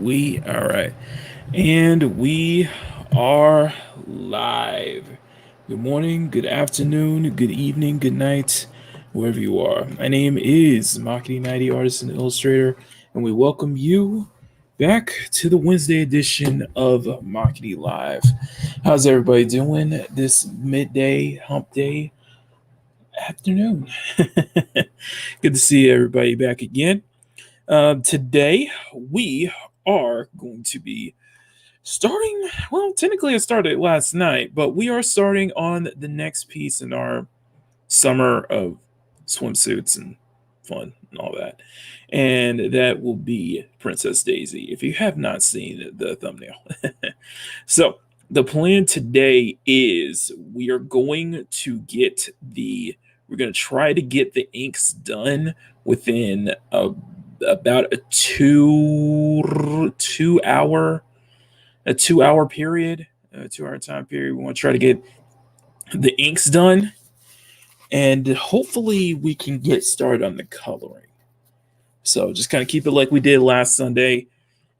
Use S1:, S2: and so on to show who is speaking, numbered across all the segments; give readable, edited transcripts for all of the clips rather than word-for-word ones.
S1: All right. And we are live. Good morning, good afternoon, good evening, good night, wherever you are. My name is Makini 90 Artist and Illustrator, and we welcome you back to the Wednesday edition of Makini Live. How's everybody doing this midday, hump day afternoon? Good to see everybody back again. Today, we are going to be starting. Well, technically, it started last night, but we are starting on the next piece in our Summer of Swimsuits and fun and all that. And that will be Princess Daisy, if you have not seen the thumbnail. So, the plan today is we're going to try to get the inks done within about a 2 hour period, a 2 hour time period. We want to try to get the inks done, and hopefully we can get started on the coloring. So just kind of keep it like we did last Sunday.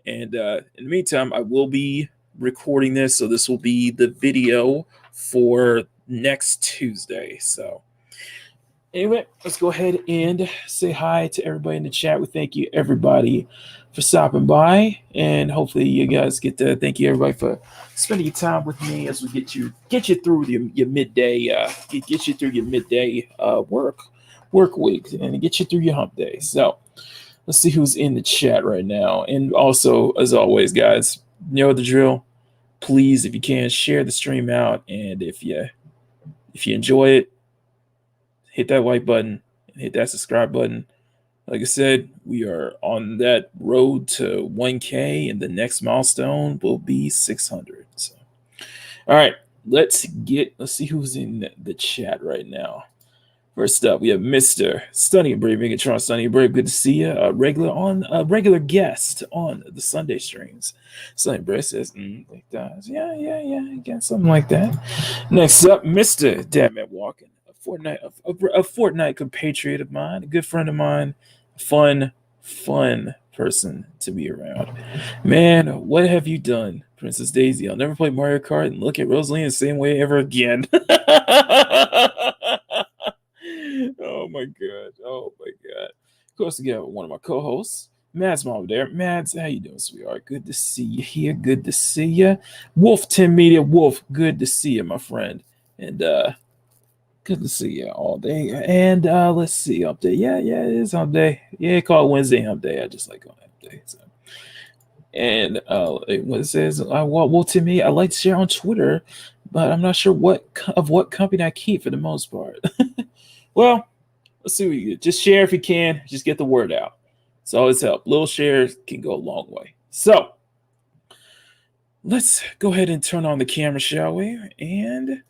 S1: And in the meantime, I will be recording this, so this will be the video for next Tuesday. So anyway, let's go ahead and say hi to everybody in the chat. We thank you everybody for stopping by, and hopefully you guys get to thank you everybody for spending your time with me as we get you through your midday get you through your midday work week and get you through your hump day. So let's see who's in the chat right now. And also, as always, guys, you know the drill. Please, if you can, share the stream out, and if you enjoy it, hit that like button and hit that subscribe button. Like I said, we are on that road to 1K, and the next milestone will be 600. So, all right, let's see who's in the chat right now. First up, we have Mr. Stunning and Brave, Megatron Stunning and Brave. Good to see you. A regular guest on the Sunday streams. Stunning Brave says, like that. Yeah, got something like that. Next up, Mr. Damn Walking. A Fortnite compatriot of mine, a good friend of mine, fun person to be around. Man, what have you done, Princess Daisy? I'll never play Mario Kart and look at Rosalie the same way ever again. Oh my god. Of course, we got one of my co-hosts, Mads mom there. Mads, how you doing, sweetheart? Good to see you here. Good to see you. Wolf 10 Media Wolf, good to see you, my friend. And good to see you all day. And let's see, hump day. Yeah, it is hump day. Yeah, call it Wednesday hump day. I just like on hump day. So. And what it says, well, to me, I like to share on Twitter, but I'm not sure what company I keep for the most part. Well, let's see what you get. Just share if you can. Just get the word out. It's always help. Little shares can go a long way. So let's go ahead and turn on the camera, shall we? And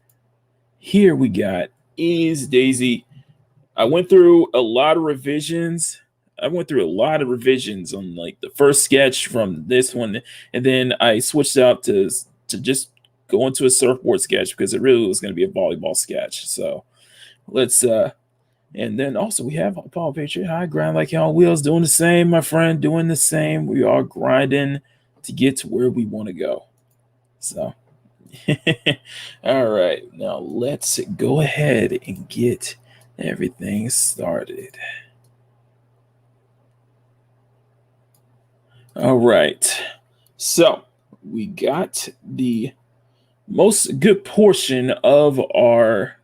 S1: here we got is Daisy. I went through a lot of revisions. on like the first sketch from this one, and then I switched out to just go into a surfboard sketch because it really was going to be a volleyball sketch. So let's and then also we have Paul Patriot. Hi, grind like hell on wheels, doing the same, my friend, doing the same. We are grinding to get to where we want to go. So all right, now let's go ahead and get everything started. All right, so we got the most good portion of our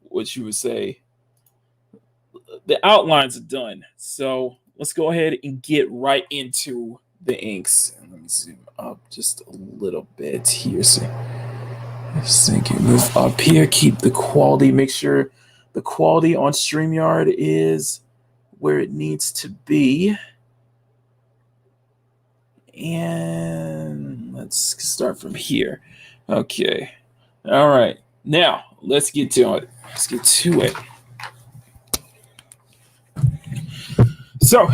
S1: what you would say, the outlines are done. So let's go ahead and get right into the inks. And let me zoom up just a little bit here. So can move up here, keep the quality, make sure the quality on StreamYard is where it needs to be. And let's start from here. Okay. All right. Now, let's get to it. So,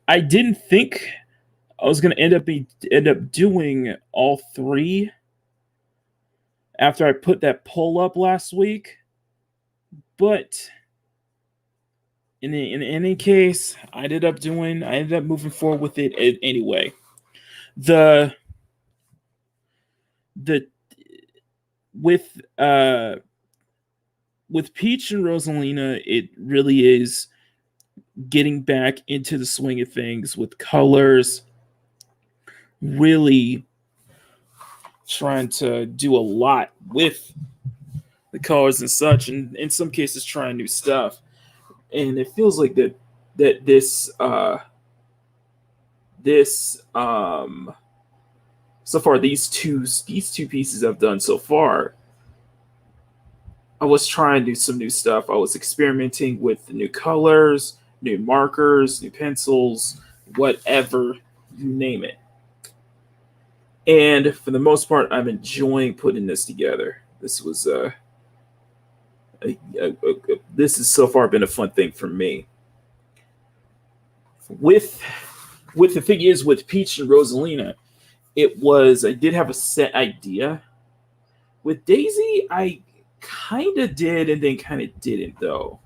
S1: I didn't think I was going to end up doing all three after I put that poll up last week, but in any case, I ended up moving forward with it anyway. The the with with Peach and Rosalina, it really is getting back into the swing of things with colors, really trying to do a lot with the colors and such, and in some cases trying new stuff. And it feels like that this so far these two pieces I've done so far, I was trying to do some new stuff. I was experimenting with new colors, new markers, new pencils, whatever you name it. And for the most part, I'm enjoying putting this together. This was this has so far been a fun thing for me. With the thing is with Peach and Rosalina, it was I did have a set idea. With Daisy, I kind of did and then kind of didn't though.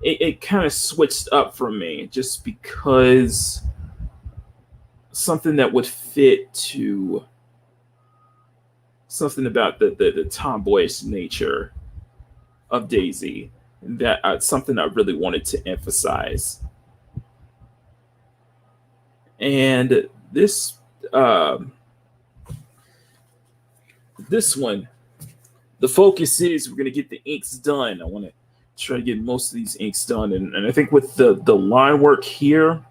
S1: It kind of switched up for me just because something that would fit to something about the tomboyish nature of Daisy that something I really wanted to emphasize. And um, this one, the focus is we're gonna get the inks done. I want to try to get most of these inks done, and I think with the line work here,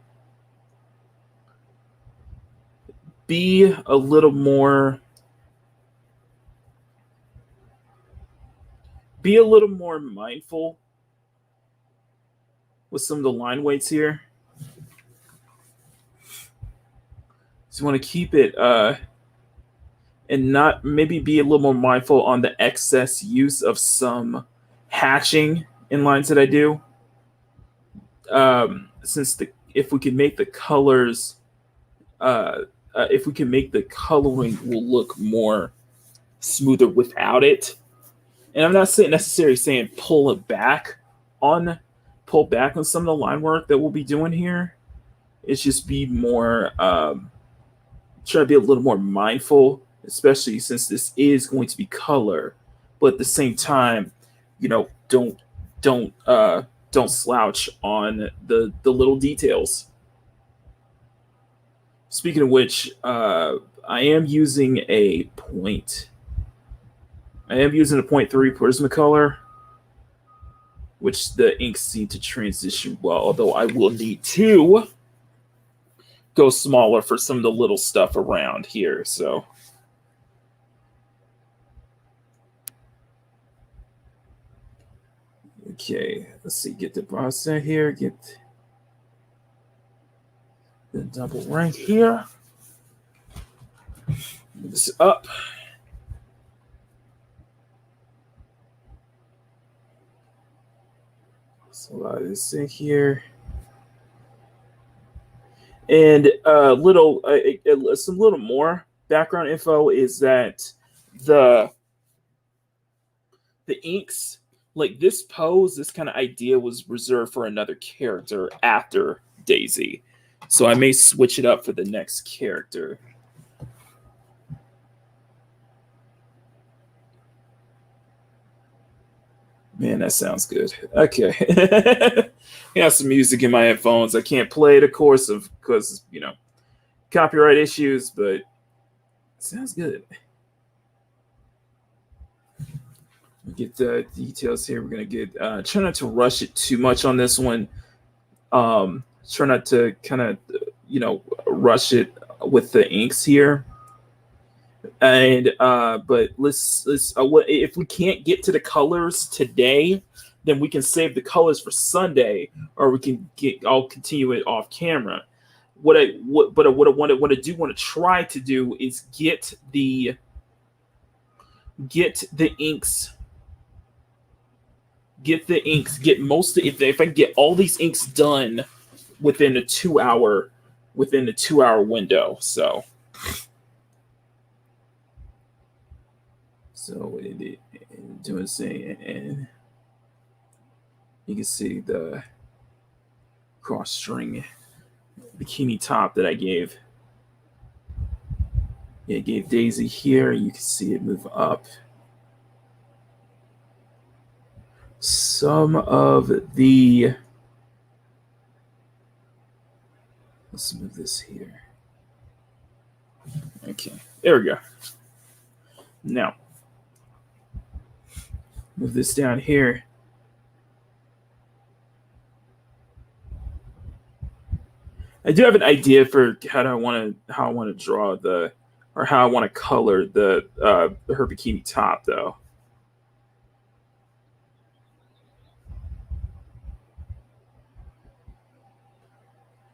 S1: be a little more mindful with some of the line weights here. So you want to keep it and not maybe be a little more mindful on the excess use of some hatching in lines that I do. Since the if we can make the colors, if we can make the coloring will look more smoother without it. And I'm not saying necessarily saying on pull back on some of the line work that we'll be doing here. It's just be more try to be a little more mindful, especially since this is going to be color, but at the same time, don't slouch on the little details. Speaking of which, I am using a point. I am using a point 0.3 Prismacolor, which the inks seem to transition well. Although I will need to go smaller for some of the little stuff around here. So okay, let's see. Get the bronze set here. Get the double rank here. Move this up. So a lot of this in here. And some little more background info is that the inks, like this pose, this kind of idea was reserved for another character after Daisy. So I may switch it up for the next character. Man, that sounds good. Okay. I got some music in my headphones. I can't play it, of course, because copyright issues, but it sounds good. Get the details here. We're gonna get try not to rush it too much on this one. Try not to kind of rush it with the inks here. And but let's if we can't get to the colors today, then we can save the colors for Sunday, or we can I'll continue it off camera. What I want to try to do is get the inks, get most of, if I can get all these inks done within a 2 hour window. So doing saying, and you can see the cross-string bikini top that I gave. Yeah, I gave Daisy here. You can see it move up. Some of the... Let's move this here. Okay, there we go. Now, move this down here. I do have an idea for how I want to draw the, or how I want to color the her bikini top, though.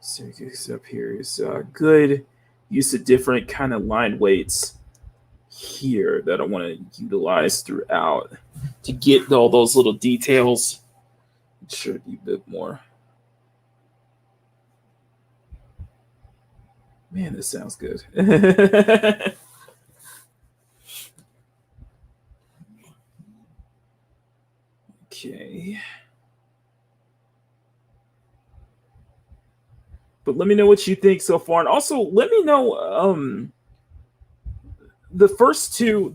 S1: So up here is good use of different kind of line weights here that I want to utilize throughout to get all those little details. It should be a bit more. Man, this sounds good. Okay. But let me know what you think so far, and also let me know the first two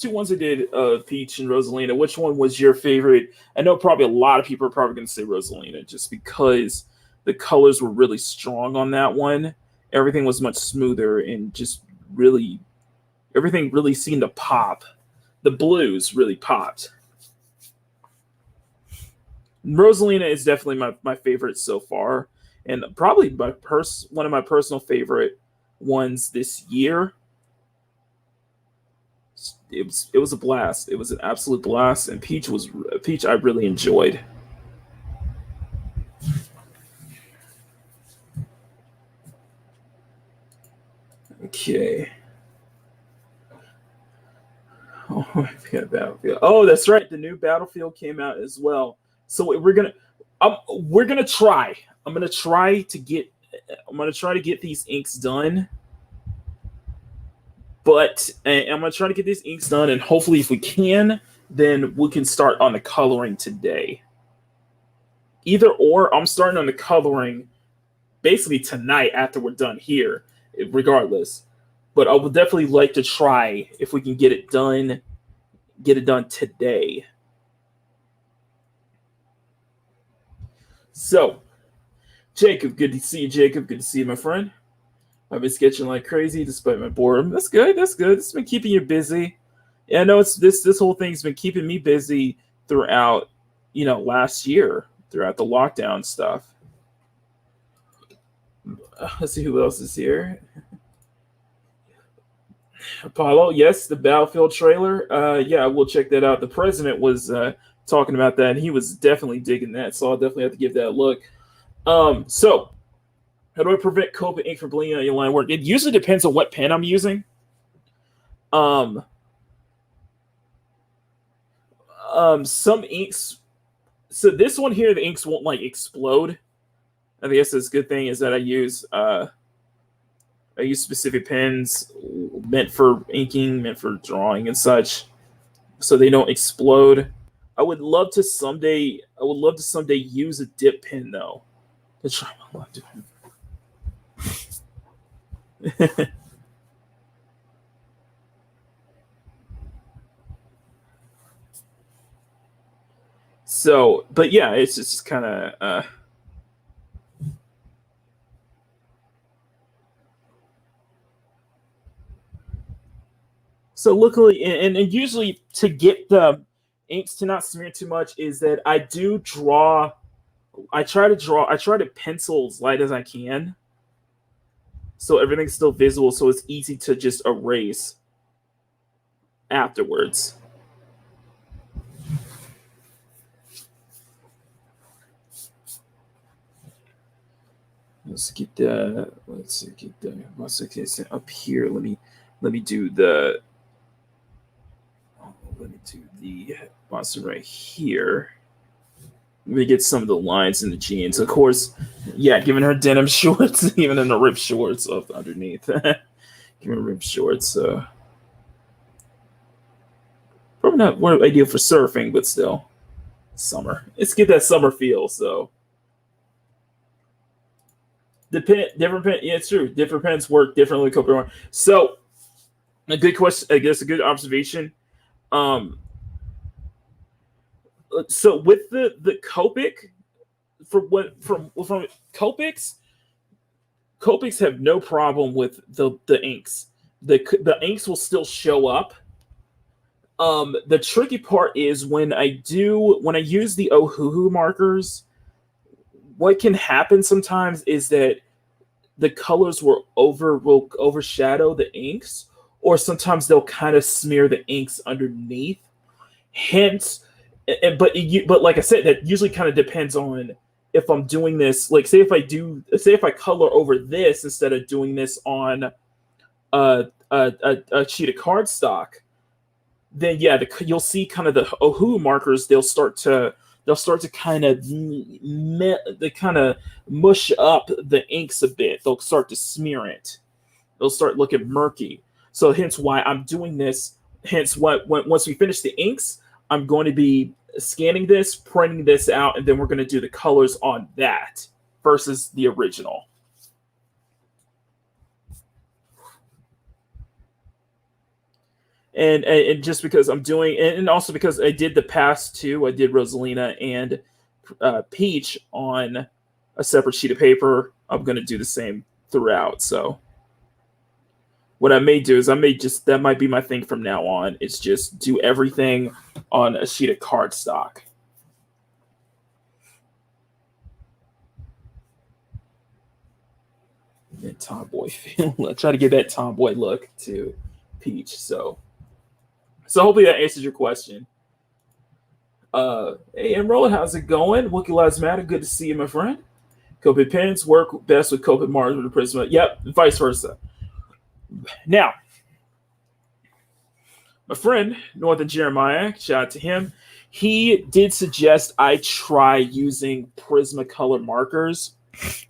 S1: ones I did, Peach and Rosalina. Which one was your favorite? I know probably a lot of people are probably going to say Rosalina just because the colors were really strong on that one. Everything was much smoother and just really everything really seemed to pop. The blues really popped. Rosalina is definitely my favorite so far, and probably one of my personal favorite ones this year. It was a blast. It was an absolute blast, and Peach I really enjoyed. Okay. Oh, I forgot Battlefield. Oh, that's right. The new Battlefield came out as well. So we're gonna try. I'm gonna try to get these inks done. But I'm gonna try to get these inks done, and hopefully, if we can, then we can start on the coloring today. Either or, I'm starting on the coloring basically tonight after we're done here, regardless. But I would definitely like to try if we can get it done today. So, Jacob, good to see you, Jacob. Good to see you, my friend. I've been sketching like crazy despite my boredom. That's good. That's good. It's been keeping you busy. Yeah, I know this whole thing's been keeping me busy throughout, last year, throughout the lockdown stuff. Let's see who else is here. Apollo, yes, the Battlefield trailer. Yeah, we'll check that out. The president was talking about that, and he was definitely digging that, so I'll definitely have to give that a look. So, how do I prevent Copic ink from bleeding on your line work? It usually depends on what pen I'm using. Some inks. So this one here, the inks won't explode. I guess this good thing is that I use specific pens meant for inking, meant for drawing and such, so they don't explode. I would love to someday use a dip pen though to try my luck. So, but yeah, it's just kind of. So luckily, and usually to get the inks to not smear too much is that I try to pencil as light as I can, so everything's still visible, so it's easy to just erase afterwards. Let's get the up here. Let me do the monster right here. Let me get some of the lines in the jeans. Of course, yeah, giving her denim shorts, even in the ripped shorts up underneath. Giving her ripped shorts. Probably not what ideal for surfing, but still, summer. Let's get that summer feel. So, Different pen. Yeah, it's true. Different pens work differently. Copic. So a good question. I guess a good observation. Um, so with the Copic, for what from Copics have no problem with the inks. The inks will still show up. The tricky part is when I use the Ohuhu markers. What can happen sometimes is that the colors will overshadow the inks, or sometimes they'll kind of smear the inks underneath. Hence, but like I said, that usually kind of depends on if I'm doing this. Like, say if I color over this instead of doing this on a sheet of cardstock, then yeah, you'll see kind of the Ohu markers. They'll start to kind of they kind of mush up the inks a bit. They'll start to smear it. They'll start looking murky. So hence why I'm doing this. Hence once we finish the inks, I'm going to be scanning this, printing this out, and then we're going to do the colors on that versus the original. And just because I'm doing, and also because I did the past two, I did Rosalina and Peach on a separate sheet of paper. I'm going to do the same throughout. So what I may do is that might be my thing from now on. It's just do everything on a sheet of cardstock. And tomboy feel. I try to get that tomboy look to Peach. So hopefully that answers your question. Hey, Emerald, how's it going? Wookie Lives Matter. Good to see you, my friend. Copic pens work best with Copic Mars with the Prisma. Yep, vice versa. Now, my friend, Northern Jeremiah, shout out to him. He did suggest I try using Prismacolor markers,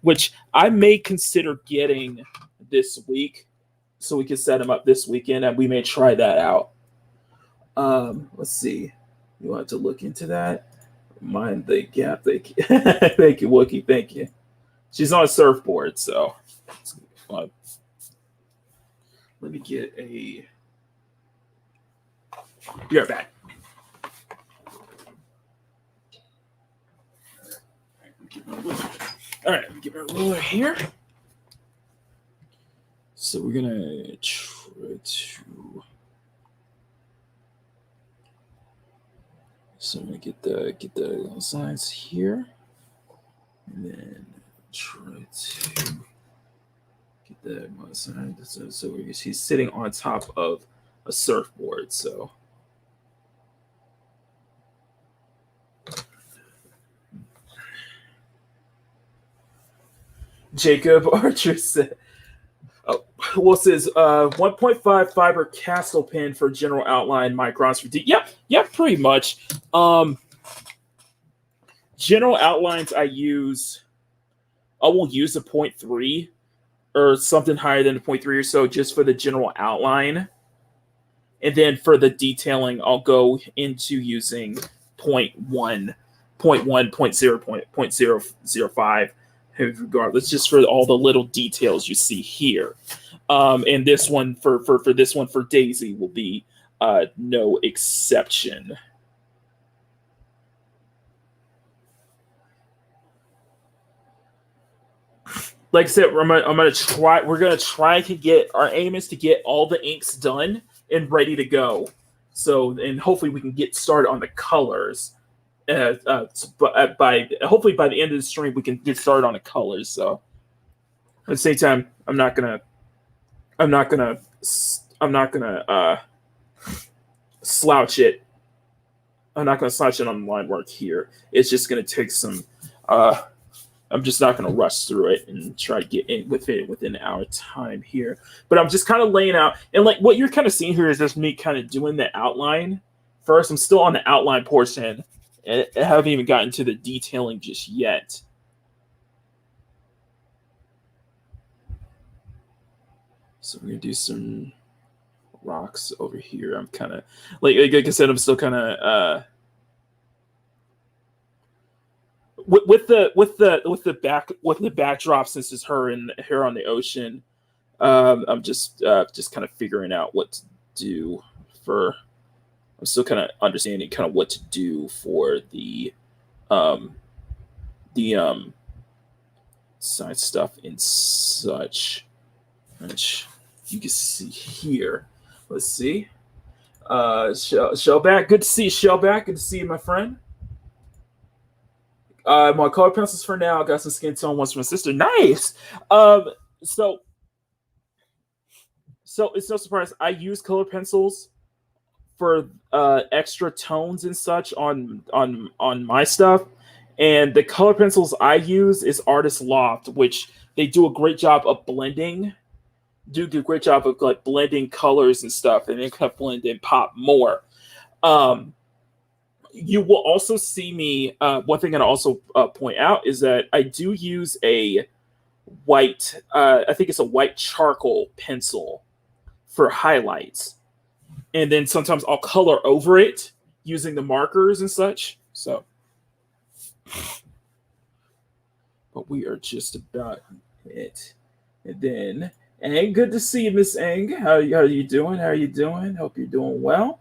S1: which I may consider getting this week, so we can set them up this weekend, and we may try that out. Let's see. You want to look into that? Mind the gap. Thank you, thank you, Wookie. Thank you. She's on a surfboard, so let me get a. Be right back. All right, let me get my ruler here. So we're gonna try to. So I'm gonna get the signs here, and then try to get that one side. So he's sitting on top of a surfboard. So Jacob Archer said, well, it says 1.5 fiber Castle pen for general outline, microns for deep. Yep, pretty much. General outlines I will use a 0.3 or something higher than a 0.3 or so just for the general outline. And then for the detailing, I'll go into using 0.1, 0.1, 0.0, 0.005. Regardless, just for all the little details you see here. And this one for this one for Daisy will be no exception. Like I said, we're gonna try to get, our aim is to get all the inks done and ready to go. So, and hopefully we can get started on the colors. Hopefully by the end of the stream we can get started on the colors. So at the same time, I'm not gonna slouch it. I'm not gonna slouch it on the line work here. It's just gonna take some. I'm just not gonna rush through it and try to get in with it within our time here. But I'm just kind of laying out, and like what you're kind of seeing here is just me kind of doing the outline first. I'm still on the outline portion. I haven't even gotten to the detailing just yet. So we're gonna do some rocks over here. I'm kind of like I said, I'm still kind of with the backdrop, since it's her and her on the ocean. I'm just kind of figuring out what to do for. I'm still kind of understanding kind of what to do for um the side stuff and such, which you can see here. Let's see. Shellback, good to see you, Shellback. Good to see you, my friend. My color pencils for now. I got some skin tone ones from my sister. Nice. Um, so so it's no surprise I use color pencils for extra tones and such on my stuff. And the color pencils I use is Artist Loft, which they do a great job of blending. Do a great job of like blending colors and stuff, and then kind of blend and pop more. Um, you will also see me. One thing I also point out is that I do use a white. I think it's a white charcoal pencil for highlights, and then sometimes I'll color over it using the markers and such. So, but we are just about it. And then, Ang, good to see you, Miss Ang. How are you doing? How are you doing? Hope you're doing well.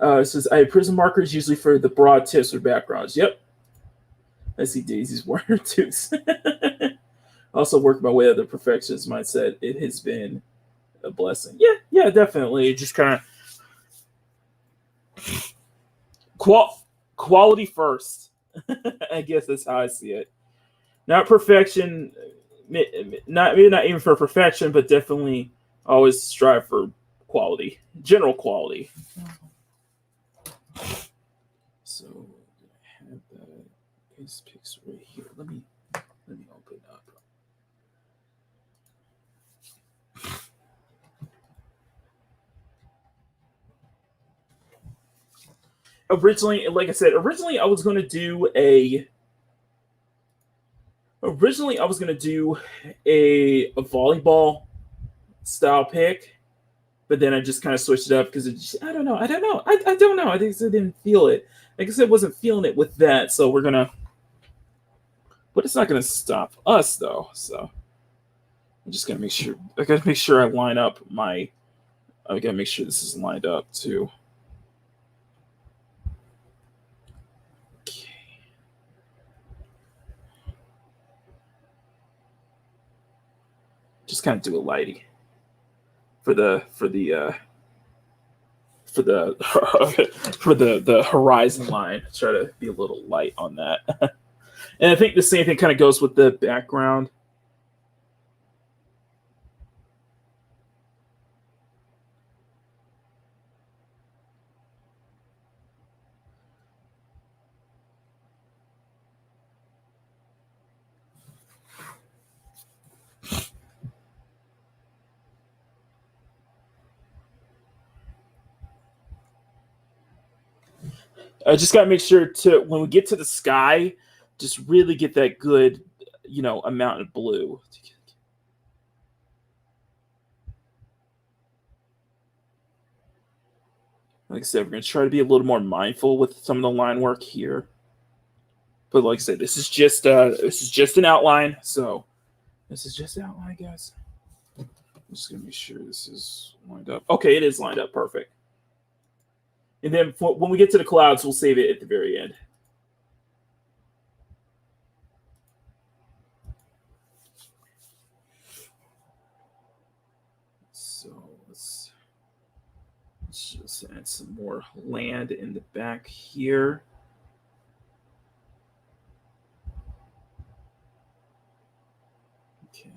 S1: It says I have prism markers usually for the broad tips or backgrounds. Yep. I see Daisy's wearing toots. Also work my way to the perfectionist mindset. It has been a blessing. Yeah, yeah, definitely. Just kind of quality first. I guess that's how I see it. Not perfection, not maybe not even for perfection, but definitely always strive for quality, general quality. So I have these pics right here. Let me open up. Originally, like I said, originally I was gonna do a volleyball style pick, but then I just kind of switched it up because I don't know. I don't know. I don't know. I think I didn't feel it. Like I said, wasn't feeling it with that. So we're gonna, but it's not gonna stop us though. So I'm just gonna make sure. I gotta make sure I line up my. I gotta make sure this is lined up too. Okay. Just kind of do a lighty for the for the for the for the horizon line. Try to be a little light on that. And I think the same thing kind of goes with the background. I just gotta make sure to when we get to the sky, just really get that good, amount of blue. Like I said, we're gonna try to be a little more mindful with some of the line work here. But like I said, this is just an outline, so this is just an outline, guys. I'm just gonna make sure this is lined up. Okay, it is lined up, perfect. And then when we get to the clouds, we'll save it at the very end. So let's just add some more land in the back here. Okay.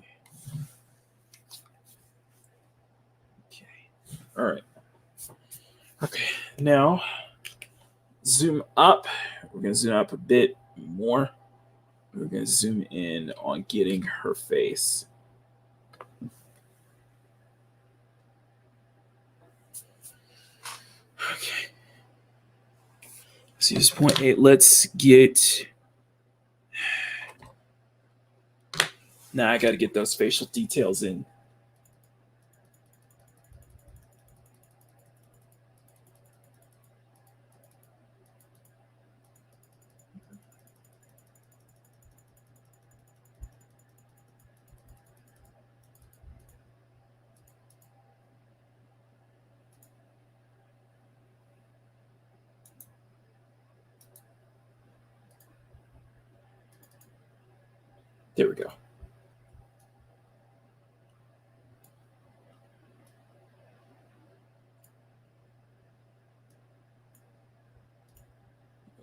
S1: Okay. All right. Okay. Now zoom up. We're going to zoom up a bit more. We're going to zoom in on getting her face. Okay. So use 0.8. Let's get. Now I got to get those facial details in. There we go.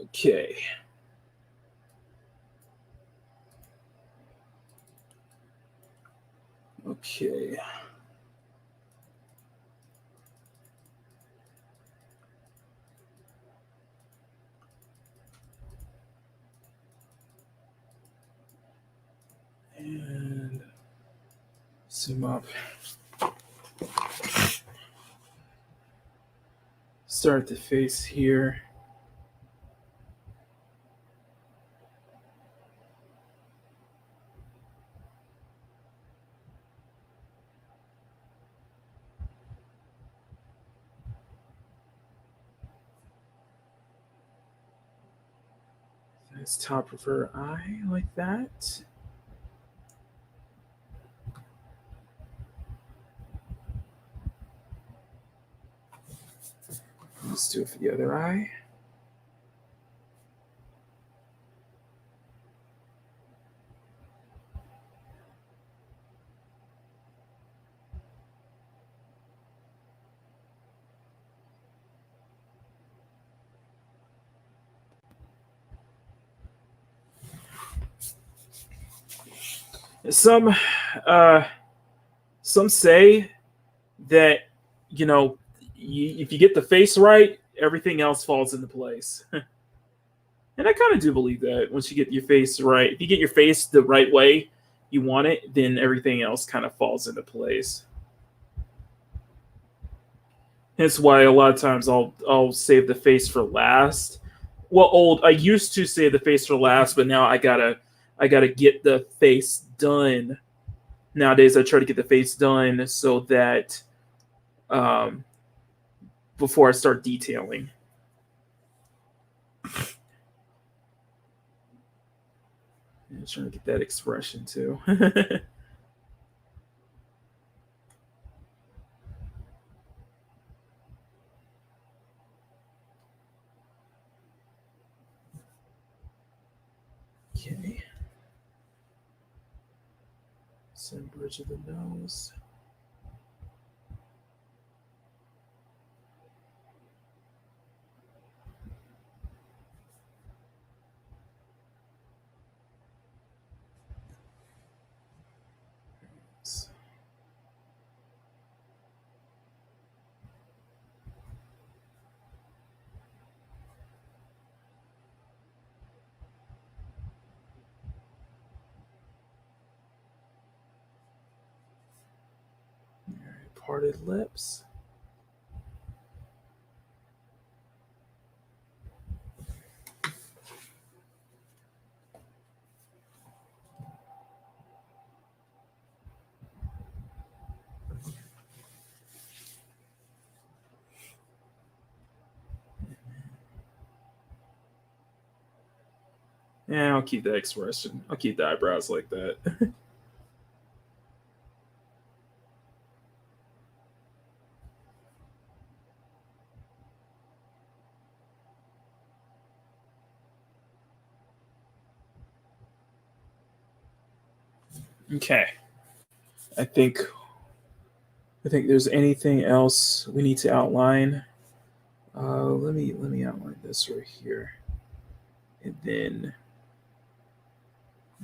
S1: Okay. Okay. And zoom up. Start the face here. That's top of her eye like that. Let's do it for the other eye. Some uh, some say that if you get the face right, everything else falls into place. And I kind of do believe that once you get your face right, if you get your face the right way you want it, then everything else kind of falls into place. Hence why a lot of times I'll save the face for last. Well, I used to save the face for last, but now I gotta get the face done. Nowadays, I try to get the face done so that um, before I start detailing. I'm trying to get that expression too. Okay. Same bridge of the nose. Parted lips. Yeah, I'll keep that expression. I'll keep the eyebrows like that. Okay. I think there's anything else we need to outline. Let me outline this right here, and then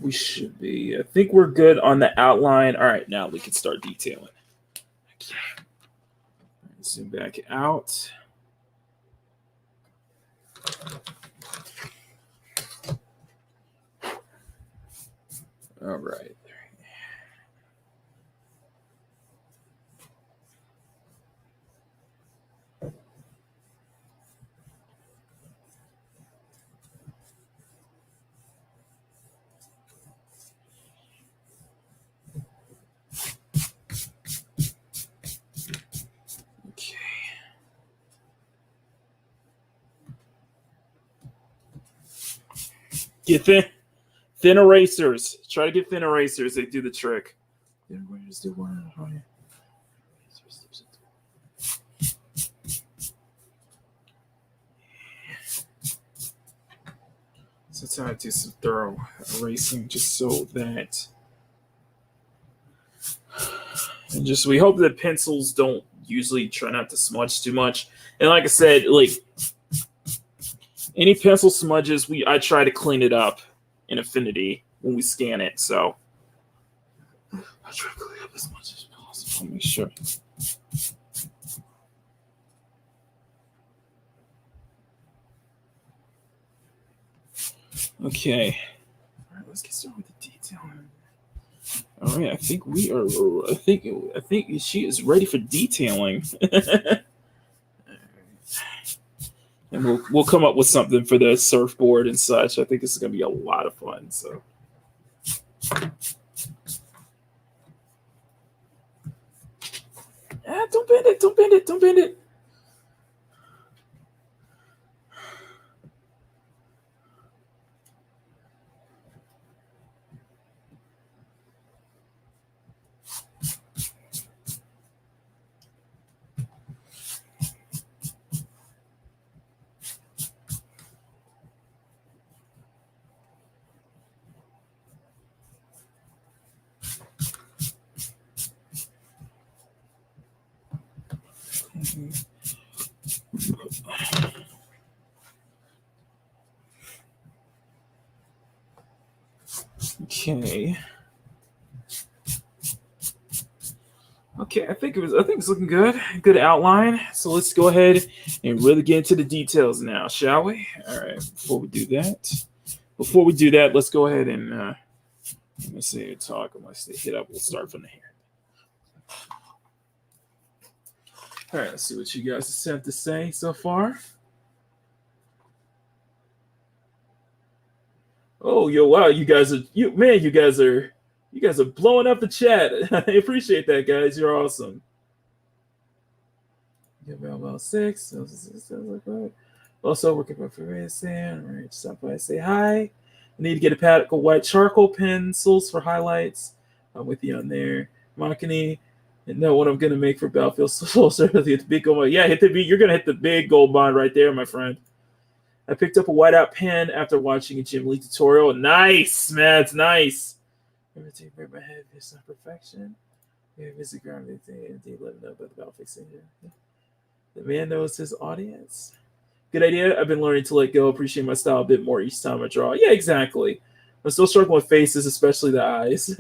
S1: we should be. I think we're good on the outline. All right, now we can start detailing. Okay. Zoom back out. All right. Okay. Get thin erasers. Try to get thin erasers. They do the trick. Thin erasers do one. That's how I do some thorough erasing, just so that, and just we hope that pencils don't usually try not to smudge too much. And like I said, like any pencil smudges, I try to clean it up in Affinity when we scan it. So I try to clean up as much as possible. Make sure. Okay. All right, let's get started with the detailing. All right, I think we are. I think she is ready for detailing. And we'll come up with something for the surfboard and such. I think this is gonna be a lot of fun. So. Don't bend it! Don't bend it! Don't bend it! Okay. Okay, I think it's looking good. Good outline. So let's go ahead and really get into the details now, shall we? All right. Before we do that, let's go ahead and let me see talk. Let's hit up. We'll start from the hair. All right. Let's see what you guys have to say so far. Oh, yo, wow! You guys are blowing up the chat. I appreciate that, guys. You're awesome. Give about 6. Also, working for Wednesday. All right, stop by, say hi. I need to get a pack of white charcoal pencils for highlights. I'm with you on there. Makini, and know what I'm gonna make for Battlefield Soldier. The big gold bond. Yeah, hit the big. You're gonna hit the big gold bond right there, my friend. I picked up a whiteout pen after watching a Jim Lee tutorial. Nice, man. It's nice. Everything break my head. It's not perfection. Yeah, visit ground. Let him know about the battle fixing here. The man knows his audience. Good idea. I've been learning to let go, appreciate my style a bit more each time I draw. Yeah, exactly. I'm still struggling with faces, especially the eyes.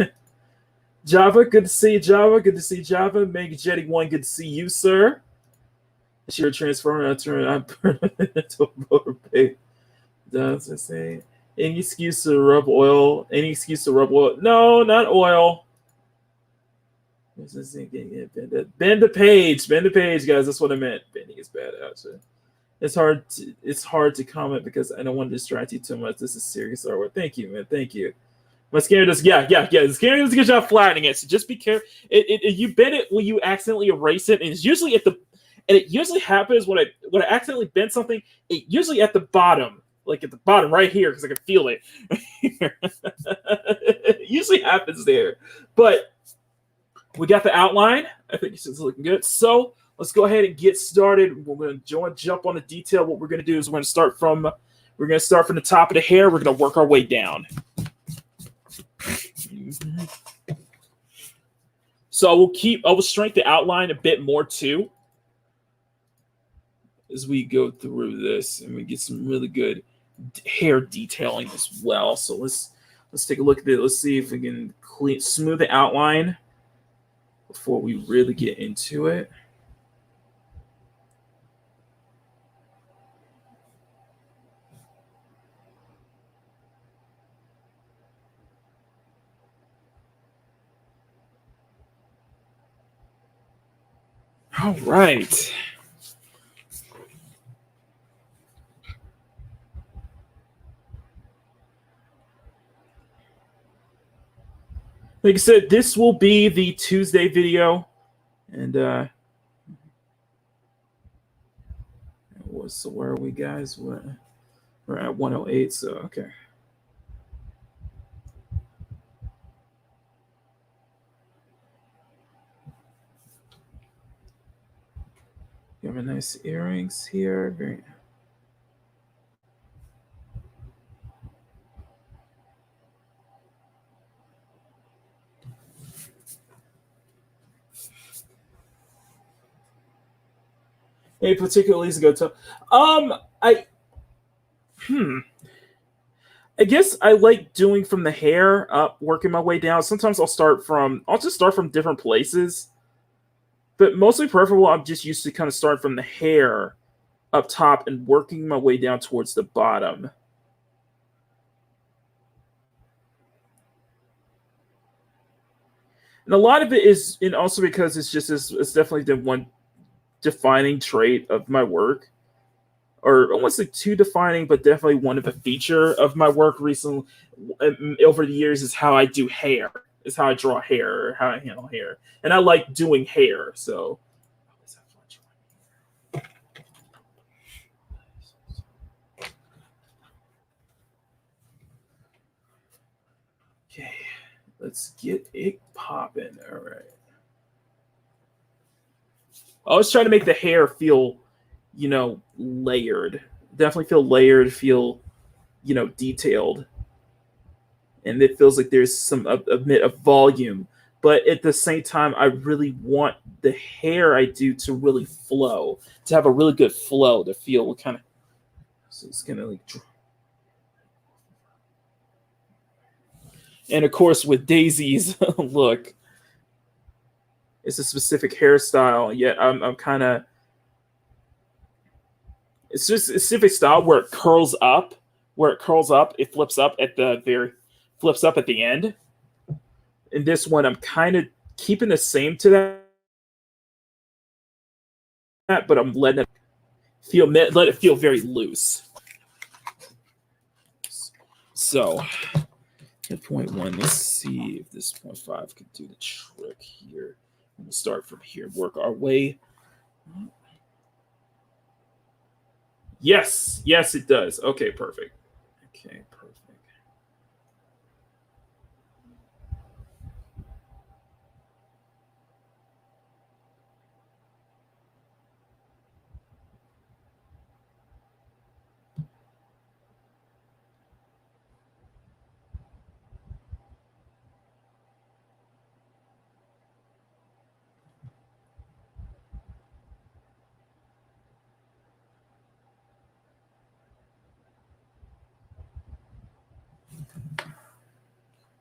S1: Java, good to see you, Java. Good to see Java. Meg Jetty 1, good to see you, sir. Sheer transformer, I turn into a motor pig. Does it say any excuse to rub oil? Any excuse to rub oil? No, not oil. Bend the page. Bend the page, guys. That's what I meant. Bending is bad, actually. It's hard to comment because I don't want to distract you too much. This is serious artwork. Thank you, man. Thank you. My scanner does, yeah. The scanner does a good job flattening it. So just be careful. You bend it when you accidentally erase it, and it's usually it usually happens when I accidentally bend something. It usually at the bottom, like at the bottom right here, because I can feel it. It usually happens there, but we got the outline. I think it's looking good. So let's go ahead and get started. We're going to jump on the detail. What we're going to do is we're going to start from the top of the hair. We're going to work our way down. So I will strengthen the outline a bit more too as we go through this, and we get some really good hair detailing as well. So let's take a look at it. Let's see if we can smooth the outline before we really get into it. All right. Like I said, this will be the Tuesday video, and so where are we, guys? We're at 108, so okay. You have a nice earrings here. Very. Any particular reason to go to? I hmm. I guess I like doing from the hair up, working my way down. Sometimes I'll just start from different places, but mostly preferable. I'm just used to kind of start from the hair up top and working my way down towards the bottom. And a lot of it is, and also because it's definitely the one defining trait of my work, or almost like two defining, but definitely one of a feature of my work recently over the years is how I do hair, is how I draw hair, or how I handle hair, and I like doing hair. So, okay, let's get it popping. All right. I always try to make the hair feel, layered. Definitely feel layered, feel, detailed. And it feels like there's a bit of volume. But at the same time, I really want the hair I do to really flow, to have a really good flow, to feel kind of. So it's gonna like, and of course with Daisy's look, it's a specific hairstyle. Yet I'm kind of, it's just a specific style where it curls up, it flips up at the very, flips up at the end. In this one, I'm kind of keeping the same to that, but I'm letting it let it feel very loose. So at point one, let's see if this point five could do the trick here. We'll start from here, work our way. Yes, it does. Okay, perfect. Okay, perfect.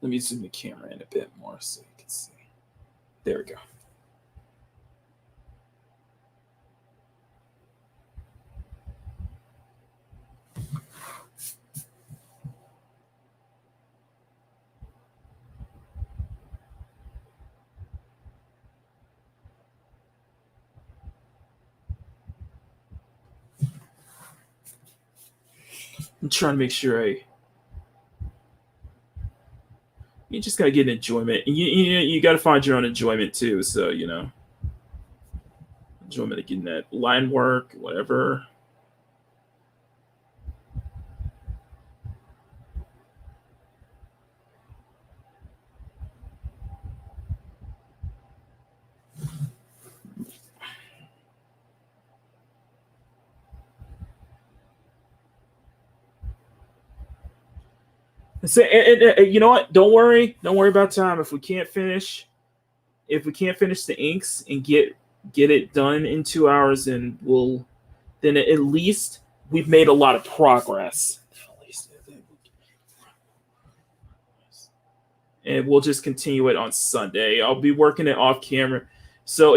S1: Let me zoom the camera in a bit more so you can see. There we go. I'm trying to make sure you just gotta get enjoyment. You gotta find your own enjoyment too. So enjoyment of getting that line work, whatever. So, and you know what? Don't worry about time. If we can't finish the inks and get it done in 2 hours, and then at least we've made a lot of progress. At least, and we'll just continue it on Sunday. I'll be working it off camera. So,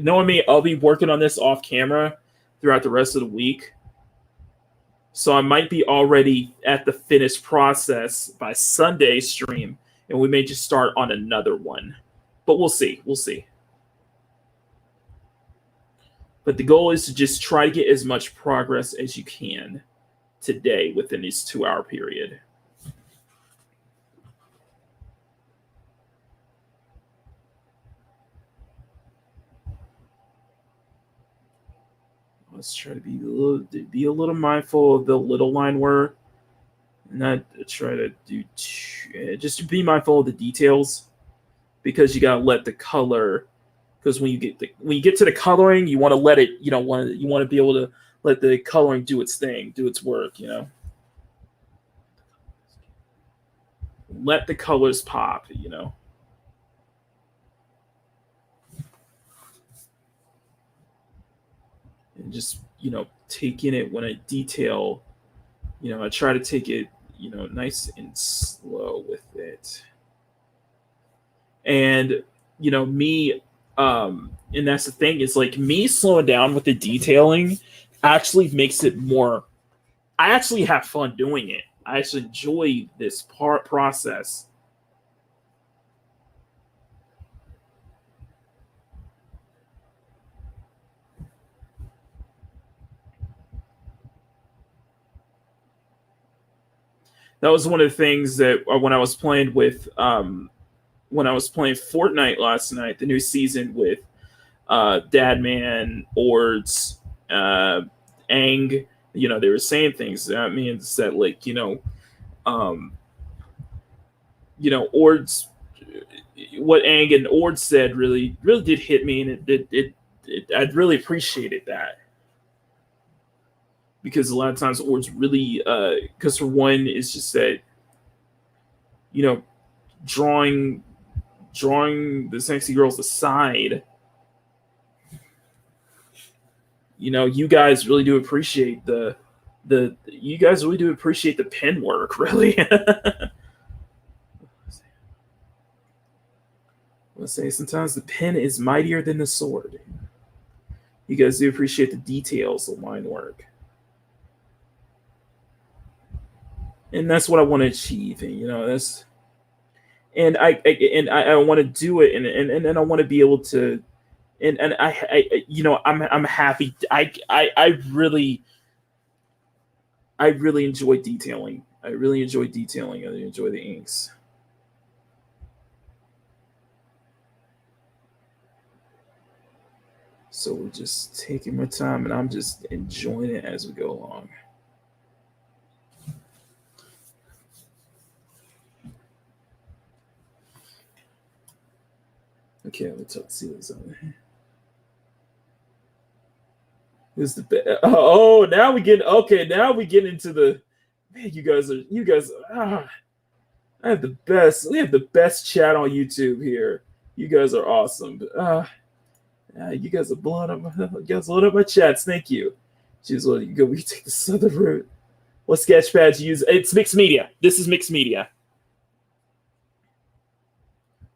S1: knowing me, I'll be working on this off camera throughout the rest of the week. So I might be already at the finished process by Sunday stream, and we may just start on another one. But we'll see. We'll see. But the goal is to just try to get as much progress as you can today within this 2 hour period. Let's try to be a little mindful of the little line work. Not try to do just be mindful of the details, because you gotta let the color. Because when you get to the coloring, you want to let it. You want to be able to let the coloring do its thing, do its work. Let the colors pop. and just taking it when I detail. I try to take it nice and slow with it. And me, and that's the thing, is like me slowing down with the detailing actually makes it more. I actually have fun doing it. I actually enjoy this process. That was one of the things that when I was playing with when I was playing Fortnite last night, the new season with Dadman, Ords, Ang, they were saying things. That means that, like, um, Ords, what Ang and Ord said really, really did hit me, and I really appreciated that, because a lot of times Ord's really, because for one, it's just that you know drawing the sexy girls aside, you guys really do appreciate the you guys really do appreciate the pen work, really. Let's say sometimes the pen is mightier than the sword. You guys do appreciate the details of line work, and that's what I want to achieve. And that's and I want to do it, and I want to be able to, and I'm happy. I really enjoy detailing. I really enjoy detailing. I enjoy the inks. So we're just taking my time, and I'm just enjoying it as we go along. Okay, let's see what's on there. This is the best. Oh, now we get okay. Now we get into the man. You guys. I have the best. We have the best chat on YouTube here. You guys are awesome. You guys are blowing up. You guys blowing up my chats. Thank you. Choose what you go. We take the southern route. What sketchpad you use? It's mixed media. This is mixed media.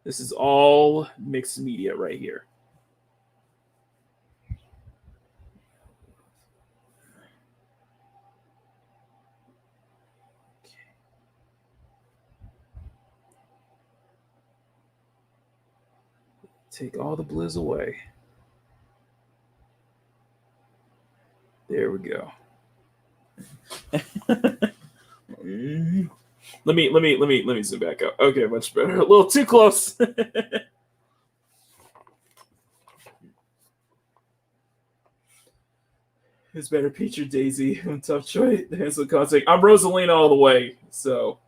S1: This is all mixed media right here. Take all the blizz away. There we go. Let me zoom back up. Okay, much better. A little too close. Who's better, Peach or Daisy? Tough choice. Handsome contact. I'm Rosalina all the way. So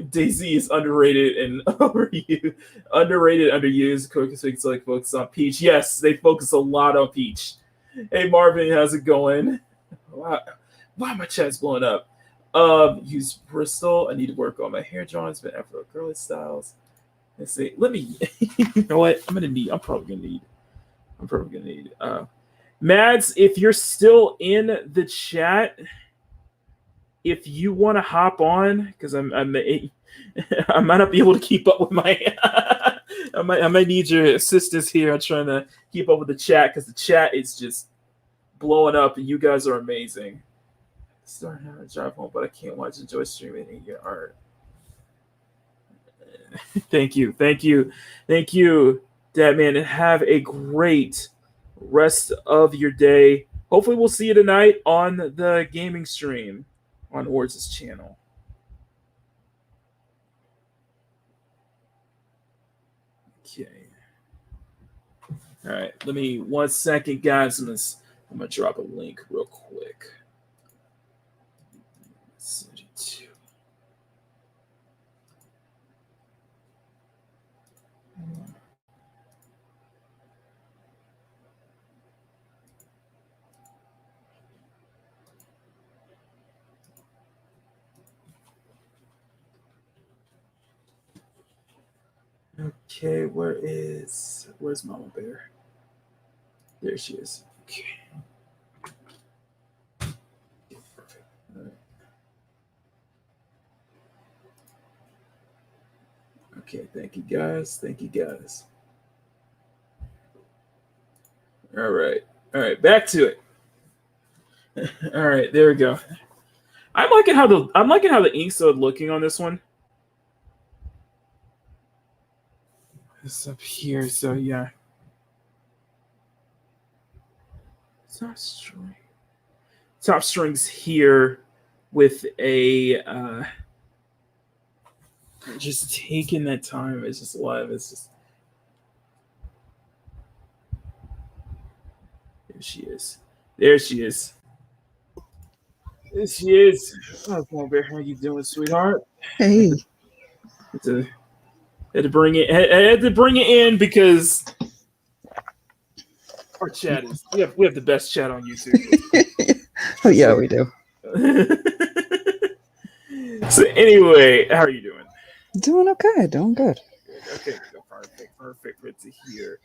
S1: Daisy is underrated and overused. Underrated, underused. Cookies like focus on Peach. Yes, they focus a lot on Peach. Hey Marvin, how's it going? Wow, my chat's blowing up. Use Bristol. I need to work on my hair drawings, but Afro girly styles. Let's see. Let me. You know what? I'm probably gonna need. Mads, if you're still in the chat, if you want to hop on, because I might not be able to keep up with my. I might need your assistance here. I'm trying to keep up with the chat, because the chat is just blowing up, and you guys are amazing. Starting how to drive home, but I can't watch enjoy streaming in your art. Thank you, Dadman, and have a great rest of your day. Hopefully, we'll see you tonight on the gaming stream on Ords' channel. Okay. All right. Let me 1 second, guys. I'm gonna drop a link real quick. 32. Okay, where's Mama Bear? There she is. Okay. Okay, thank you guys. Thank you guys. All right. All right, back to it. All right, there we go. I'm liking how the inks are looking on this one. It's up here, so yeah. Top string. Top strings here with a just taking that time. It's just live. It's just there she is. There she is. There she is. Oh, Paul Bear, how you doing, sweetheart?
S2: Hey.
S1: Had to bring it. Had to bring it in because our chat is. We have the best chat on YouTube.
S2: Oh yeah, we do.
S1: So anyway, how are you doing?
S2: Doing okay. Doing good.
S1: Okay, perfect. Good to hear.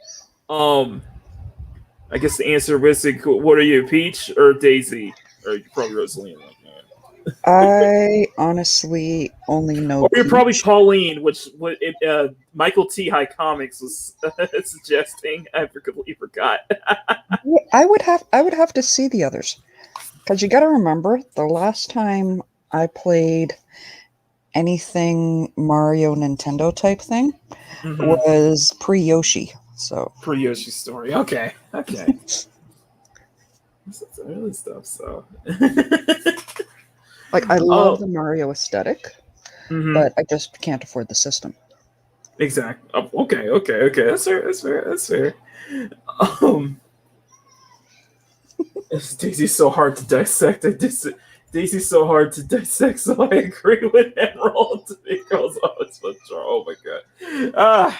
S1: I guess the answer was, what are you, Peach or Daisy? Or you're probably Rosaline.
S2: I honestly only know.
S1: Or you're probably Pauline, which Michael T. High Comics was suggesting. I completely forgot.
S2: I would have to see the others, because you got to remember the last time I played anything Mario Nintendo type thing was pre-Yoshi. So
S1: pre-Yoshi story. Okay. That's early stuff. So.
S2: Like, I love the Mario aesthetic, but I just can't afford the system.
S1: Exactly. Oh, okay. That's fair. Daisy's so hard to dissect. Daisy's so hard to dissect, so I agree with Emerald because oh my god.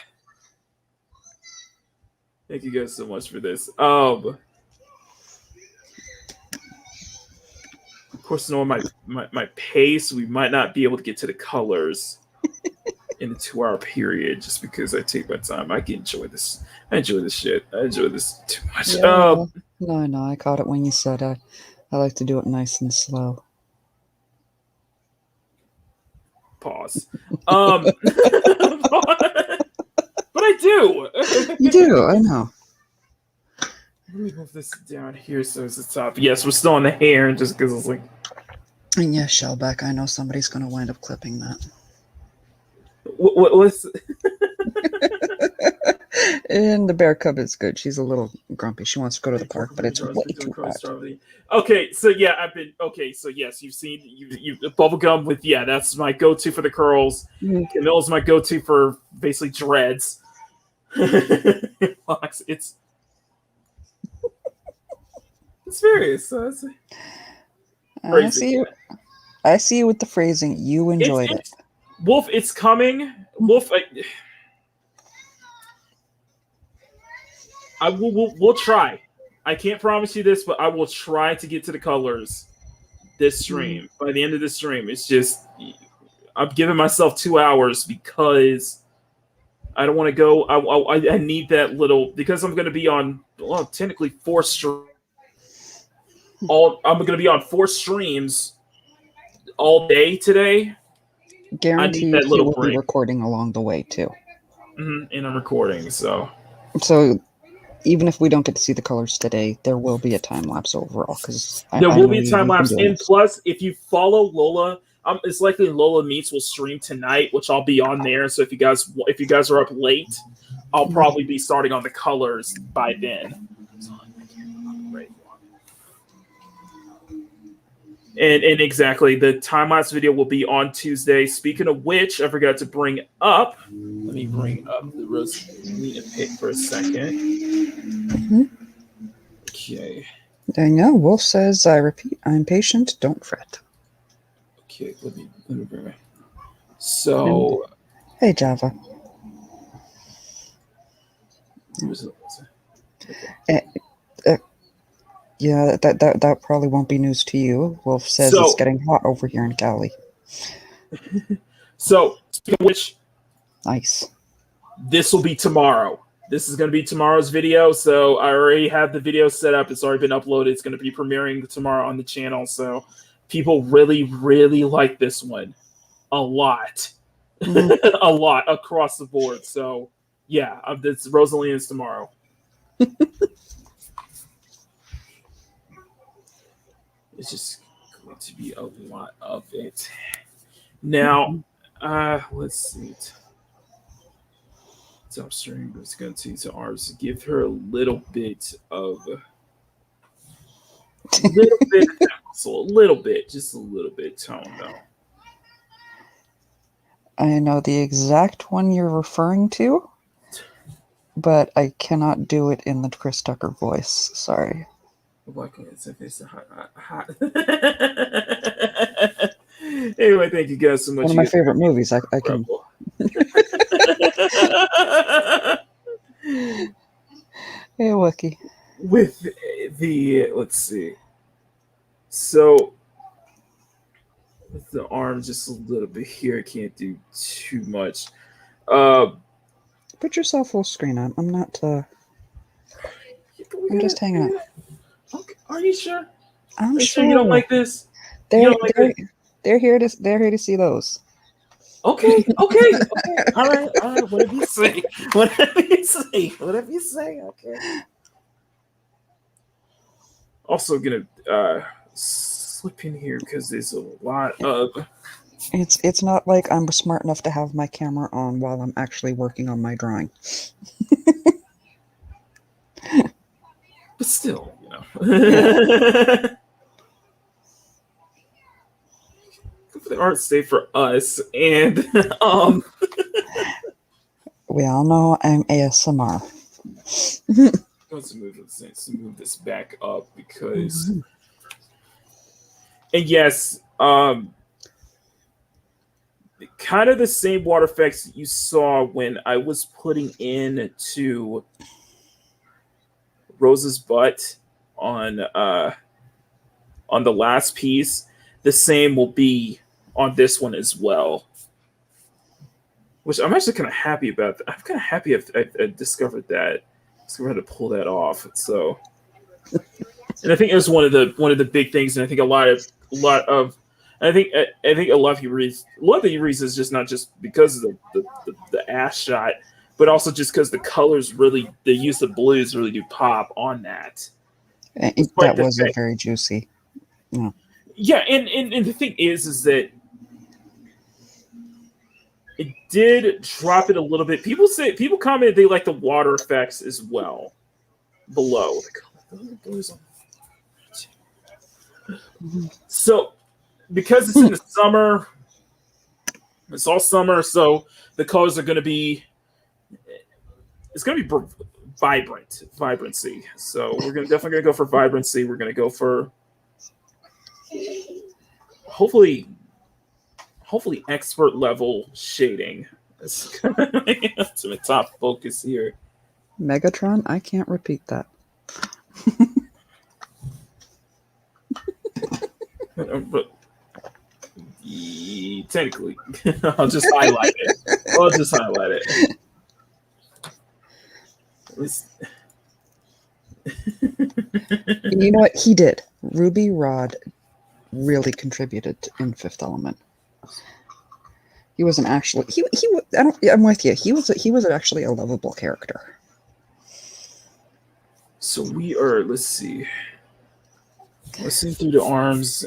S1: Thank you guys so much for this. Of course, knowing my pace, we might not be able to get to the colors in a 2-hour period just because I take my time. I can enjoy this. I enjoy this shit. I enjoy this too much.
S2: Yeah, no, I caught it when you said I like to do it nice and slow.
S1: Pause. But I do.
S2: You do, I know.
S1: Let me move this down here so it's the top. Yes, we're still on the hair, just because it's like.
S2: And yeah, Shellback, I know somebody's going to wind up clipping that.
S1: What's.
S2: And the bear cub is good. She's a little grumpy. She wants to go to the park, but it's way too hot.
S1: Okay, so yeah, so yes, you've seen you bubblegum with, yeah, that's my go-to for the curls. Camilla's my go-to for basically dreads. It's serious.
S2: I see you with the phrasing. You enjoyed it.
S1: Wolf, it's coming. Wolf, we'll try. I can't promise you this, but I will try to get to the colors this stream. By the end of this stream, it's just I'm giving myself 2 hours because I don't want to go. I need that little, because I'm going to be on, well, technically 4 streams. I'm going to be on 4 streams all day today.
S2: Guaranteed,
S1: that little
S2: he will
S1: break.
S2: be recording along the way too.
S1: And I'm recording, so
S2: even if we don't get to see the colors today, there will be a time lapse overall, because
S1: there will be a time lapse. And plus, if you follow Lola, it's likely Lola Meets will stream tonight, which I'll be on there. So if you guys are up late, I'll probably be starting on the colors by then. And exactly, the time-lapse video will be on Tuesday. Speaking of which, I forgot to bring up. Let me bring up the Rosalina pic for a second. Okay.
S2: Danielle, Wolf says, I repeat, I'm patient, don't fret.
S1: Okay, let me bring it. So.
S2: Hey, Java. Okay. Yeah, that probably won't be news to you. Wolf says it's getting hot over here in Cali.
S1: So, speaking of which,
S2: nice.
S1: This will be tomorrow. This is going to be tomorrow's video. So I already have the video set up. It's already been uploaded. It's going to be premiering tomorrow on the channel. So people really, really like this one a lot.
S2: Mhm.
S1: a lot across the board. So yeah, it's Rosalina's tomorrow. It's just going to be a lot of it. Now, let's see. Drawstream is going to ours. Give her a little bit of so a little bit, just a little bit tone though.
S2: I know the exact one you're referring to, but I cannot do it in the Chris Tucker voice. Sorry.
S1: Why can't it's hot. Anyway, thank you guys so much.
S2: One of
S1: You
S2: my
S1: guys
S2: favorite movies. I
S1: are
S2: can.
S1: incredible.
S2: Hey, Wookie.
S1: With the let's see. So with the arm just a little bit here, I can't do too much. Uh
S2: Put yourself full screen on. I'm not. I'm just hanging out.
S1: Okay. Are you sure?
S2: I'm
S1: Are you
S2: sure
S1: sure you don't like this? You
S2: they're
S1: don't like
S2: they're
S1: this?
S2: they're here to see those.
S1: Okay, okay. All right. Whatever you say. Whatever you say. Whatever you say. Okay. Also gonna slip in here because there's a lot of.
S2: It's not like I'm smart enough to have my camera on while I'm actually working on my drawing.
S1: But still, you know. Good for the art stay for us, and
S2: We all know I'm ASMR.
S1: let's move this back up because, and yes, kind of the same water effects that you saw when I was putting into Rose's butt on the last piece. The same will be on this one as well, which I'm actually kind of happy about. I'm kind of happy I discovered that. So we're going to pull that off. So, and I think it was one of the big things, and I think a lot of, I think a lot of the reasons is just not just because of the ass shot, but also just because the colors really, the use of blues really do pop on that.
S2: That was a very juicy. Yeah.
S1: Yeah, and the thing is that it did drop it a little bit. People commented they like the water effects as well below. So because it's in the summer, it's all summer, so the colors are going to be vibrancy. So we're definitely gonna go for vibrancy. We're gonna go for hopefully expert level shading. That's to the top focus here.
S2: Megatron, I can't repeat that.
S1: But technically, I'll just highlight it.
S2: You know what he did? Ruby Rod really contributed in Fifth Element. He wasn't actually I'm with you. He was actually a lovable character.
S1: So we are. Let's see through the arms.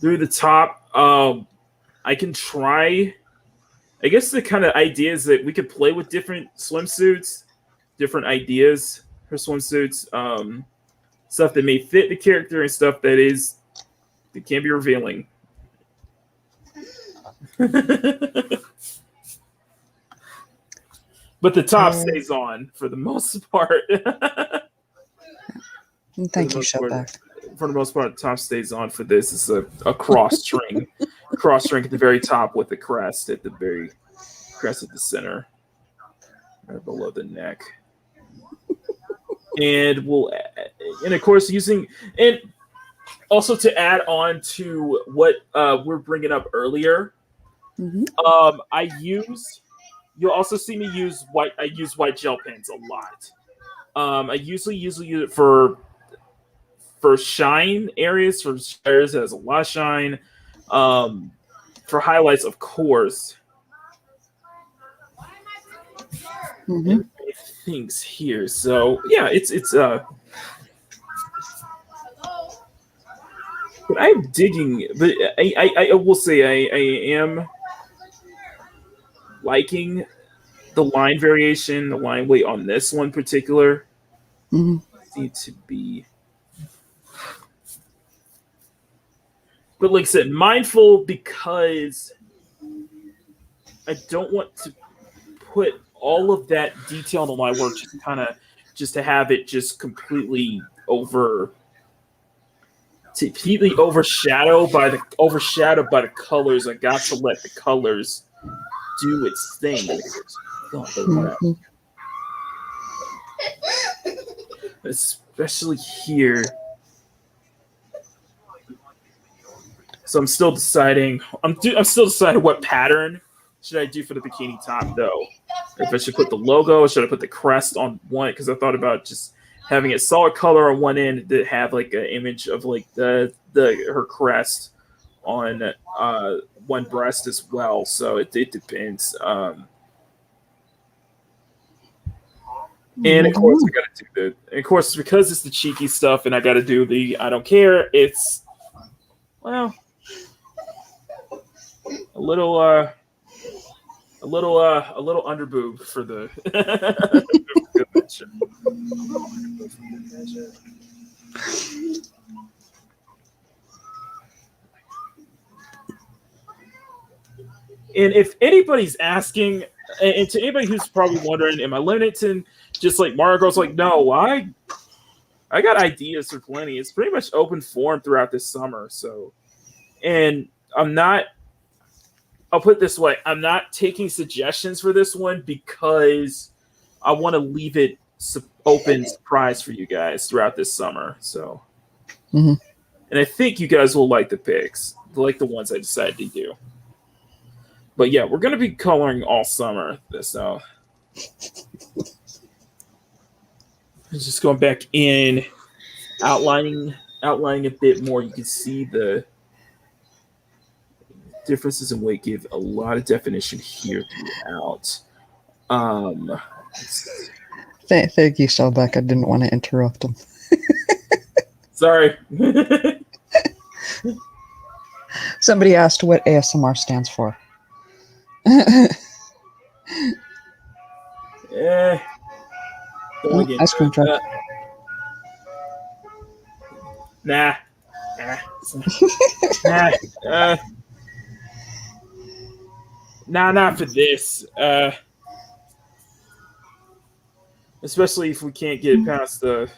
S1: Through the top. I can try. I guess the kind of idea is that we could play with different swimsuits, different ideas for swimsuits, stuff that may fit the character and stuff that can be revealing. But the top stays on for the most part.
S2: Thank you, Shutback.
S1: For the most part, the top stays on for this. It's a cross string. Cross string at the very top with the crest at the center. Right below the neck. And of course and also to add on to what we're bringing up earlier, you'll also see me use white gel pens a lot. I usually use it for shine areas, for areas that has a lot of shine. for highlights, of course. And things here. So yeah, it's but I'm digging, but I will say I am liking the line variation, the line weight on this one particular. Seem to be, but like I said, mindful because I don't want to put all of that detail on the line work just to have it just completely overshadowed by the colors. I got to let the colors do its thing. Especially here. So I'm still deciding. I'm still deciding what pattern should I do for the bikini top, though. If I should put the logo, or should I put the crest on one? Because I thought about just having a solid color on one end that have like an image of like her crest on one breast as well. So it depends. And of course, I got to do of course, because it's the cheeky stuff, and I got to do the I don't care. It's well, a little underboob for the. And if anybody's asking, and to anybody who's probably wondering, am I limited to just like Mario Girls? Like, no, I got ideas for plenty. It's pretty much open forum throughout this summer. So, and I'll put it this way, I'm not taking suggestions for this one because I want to leave it open surprise for you guys throughout this summer. So, and I think you guys will like the picks, like the ones I decided to do. But yeah, we're going to be coloring all summer. So just going back in, outlining a bit more. You can see the differences in weight give a lot of definition here throughout.
S2: Thank you, Shellback. I didn't want to interrupt him.
S1: Sorry.
S2: Somebody asked what ASMR stands for. Ice cream truck.
S1: Nah. Not for this. Especially if we can't get past the.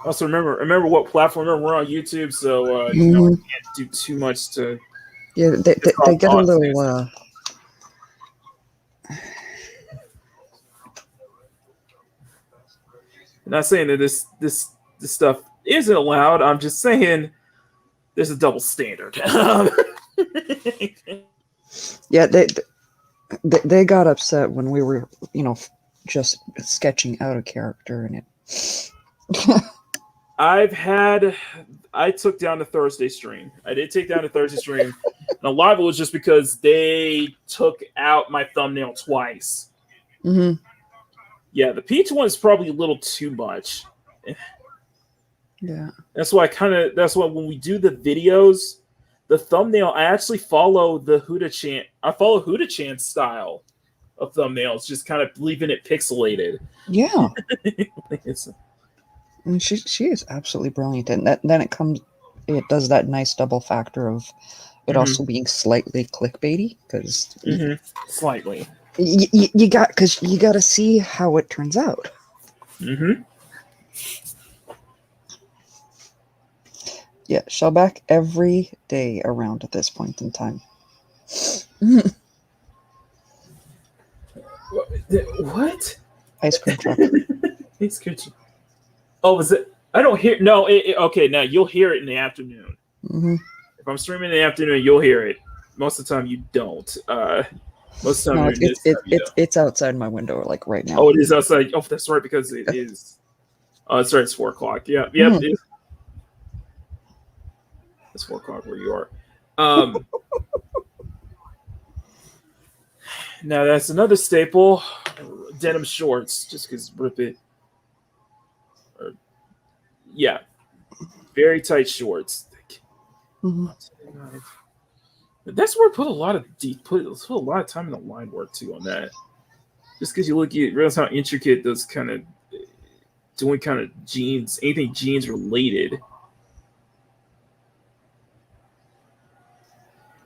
S1: Also, remember what platform. Remember, we're on YouTube, so we can't do too much to.
S2: Yeah, they get a little.
S1: I'm not saying that this stuff isn't allowed. I'm just saying there's a double standard.
S2: Yeah, they got upset when we were, just sketching out a character in it.
S1: I took down the Thursday stream. I did take down the Thursday stream. And a lot of it was just because they took out my thumbnail twice. Yeah, the peach one is probably a little too much.
S2: Yeah.
S1: That's why when we do the videos, the thumbnail, I actually follow the Huda-chan. I follow Huda-chan's style of thumbnails, just kind of leaving it pixelated.
S2: Yeah. And she is absolutely brilliant. And then it does that nice double factor of it also being slightly clickbaity, because
S1: slightly.
S2: You got to see how it turns out. Yeah, Shellback every day around at this point in time.
S1: What?
S2: Ice cream truck.
S1: Ice cream truck. Oh, was it? I don't hear. No, okay. Now you'll hear it in the afternoon. If I'm streaming in the afternoon, you'll hear it. Most of the time, you don't. Most of the time,
S2: it's outside my window, like right now.
S1: Oh, it is outside. Oh, that's right, because it is. Oh, that's right. It's 4 o'clock. Yeah. That's It's 4 o'clock where you are. Um, Now that's another staple, denim shorts. Just because rip it. Or, yeah, very tight shorts.
S2: Hmm.
S1: But that's where I put a lot of put a lot of time in the line work too on that. Just because you look at realize how intricate those kind of doing kind of jeans, anything jeans related.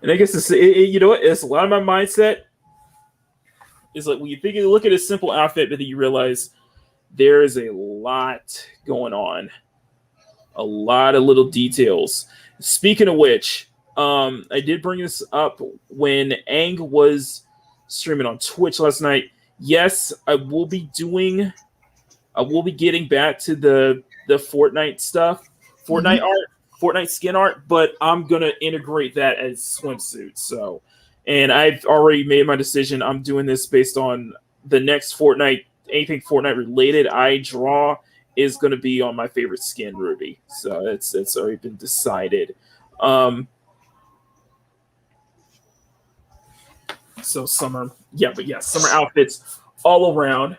S1: And I guess you know what? It's a lot of my mindset is like when you look at a simple outfit, but then you realize there is a lot going on, a lot of little details. Speaking of which, I did bring this up when Ang was streaming on Twitch last night. Yes, I will be getting back to the Fortnite stuff, Fortnite art, Fortnite skin art, but I'm gonna integrate that as swimsuits. So, and I've already made my decision. I'm doing this based on the next Fortnite, anything Fortnite related I draw is gonna be on my favorite skin, Ruby. So it's already been decided. So summer, summer outfits all around.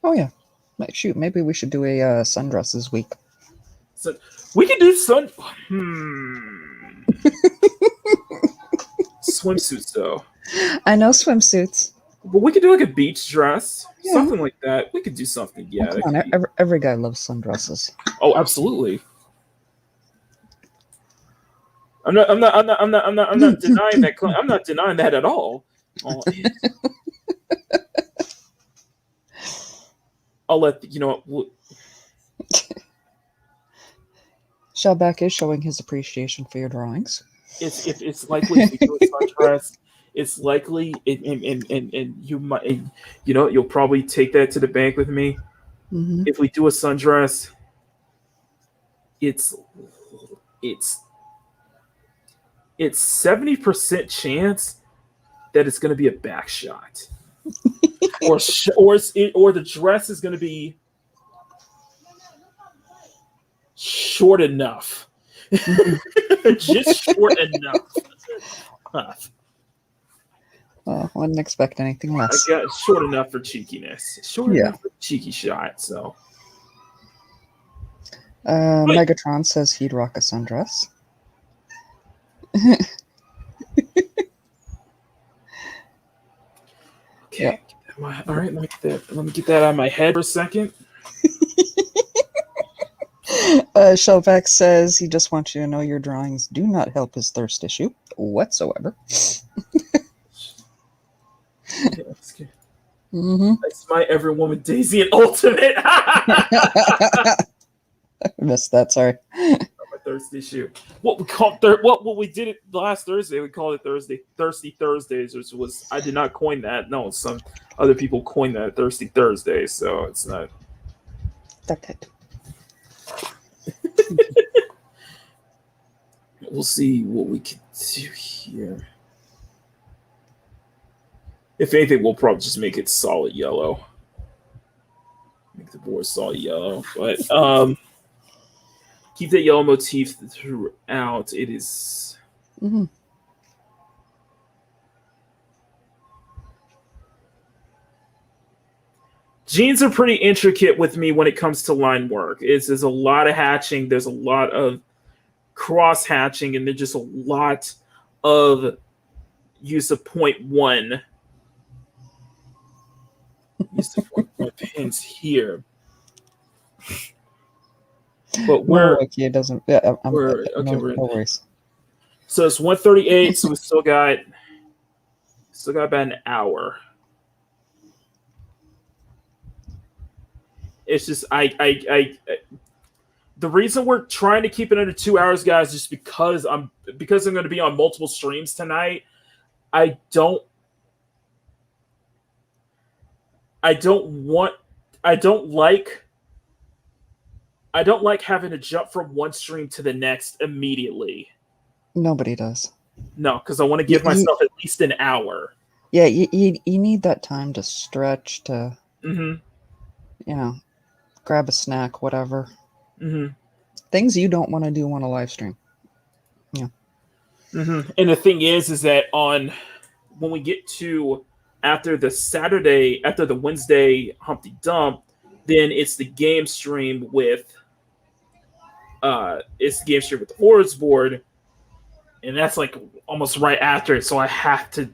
S2: Oh yeah. Shoot, maybe we should do a sundresses week.
S1: So we can do swimsuits though.
S2: I know swimsuits.
S1: But we could do like a beach dress,
S2: Yeah.
S1: something like that. We could do something. Yeah.
S2: Oh, come on, every guy loves sundresses.
S1: Oh, absolutely. I'm not denying that. I'm not denying that at all. Oh, I'll let you know.
S2: Shellback is showing his appreciation for your drawings.
S1: It's likely if we do a sundress, it's likely and you might you'll probably take that to the bank with me.
S2: Mm-hmm.
S1: If we do a sundress, it's 70% chance that it's going to be a back shot, or the dress is going to be short enough, just short enough.
S2: Wouldn't expect anything less.
S1: I got short enough for cheekiness, enough for cheeky shot. So,
S2: Megatron says he'd rock a sundress.
S1: Okay.
S2: Yep.
S1: All right, let me get that out of my head for a second.
S2: Shellback says he just wants you to know your drawings do not help his thirst issue whatsoever. Mm-hmm.
S1: That's my every woman Daisy and Ultimate.
S2: I missed that. Sorry.
S1: My thirst issue. What we did it last Thursday. We called it Thirsty Thursdays, which was I did not coin that. No, some other people coined that Thirsty Thursdays. So it's not. We'll see what we can do here. If anything, we'll probably just make it solid yellow. Make the board solid yellow. But keep that yellow motif throughout. It is.
S2: Mm-hmm.
S1: Jeans are pretty intricate with me when it comes to line work. There's a lot of hatching. There's a lot of cross hatching, and there's just a lot of use of 0.1. Use of 0.1 pins here. But we're
S2: okay. It doesn't. Yeah,
S1: we're
S2: no worries.
S1: So it's 1:38. So we still got about an hour. It's just the reason we're trying to keep it under 2 hours, guys, is because I'm going to be on multiple streams tonight. I don't like having to jump from one stream to the next immediately.
S2: Nobody does.
S1: No, because I want to give myself at least an hour.
S2: Yeah, you need that time to stretch, to grab a snack, whatever.
S1: Mm-hmm.
S2: Things you don't want to do on a live stream. Yeah.
S1: And the thing is that when we get to after the Wednesday Humpty Dump, then it's the game stream with the Hordes board, and that's like almost right after it. So I have to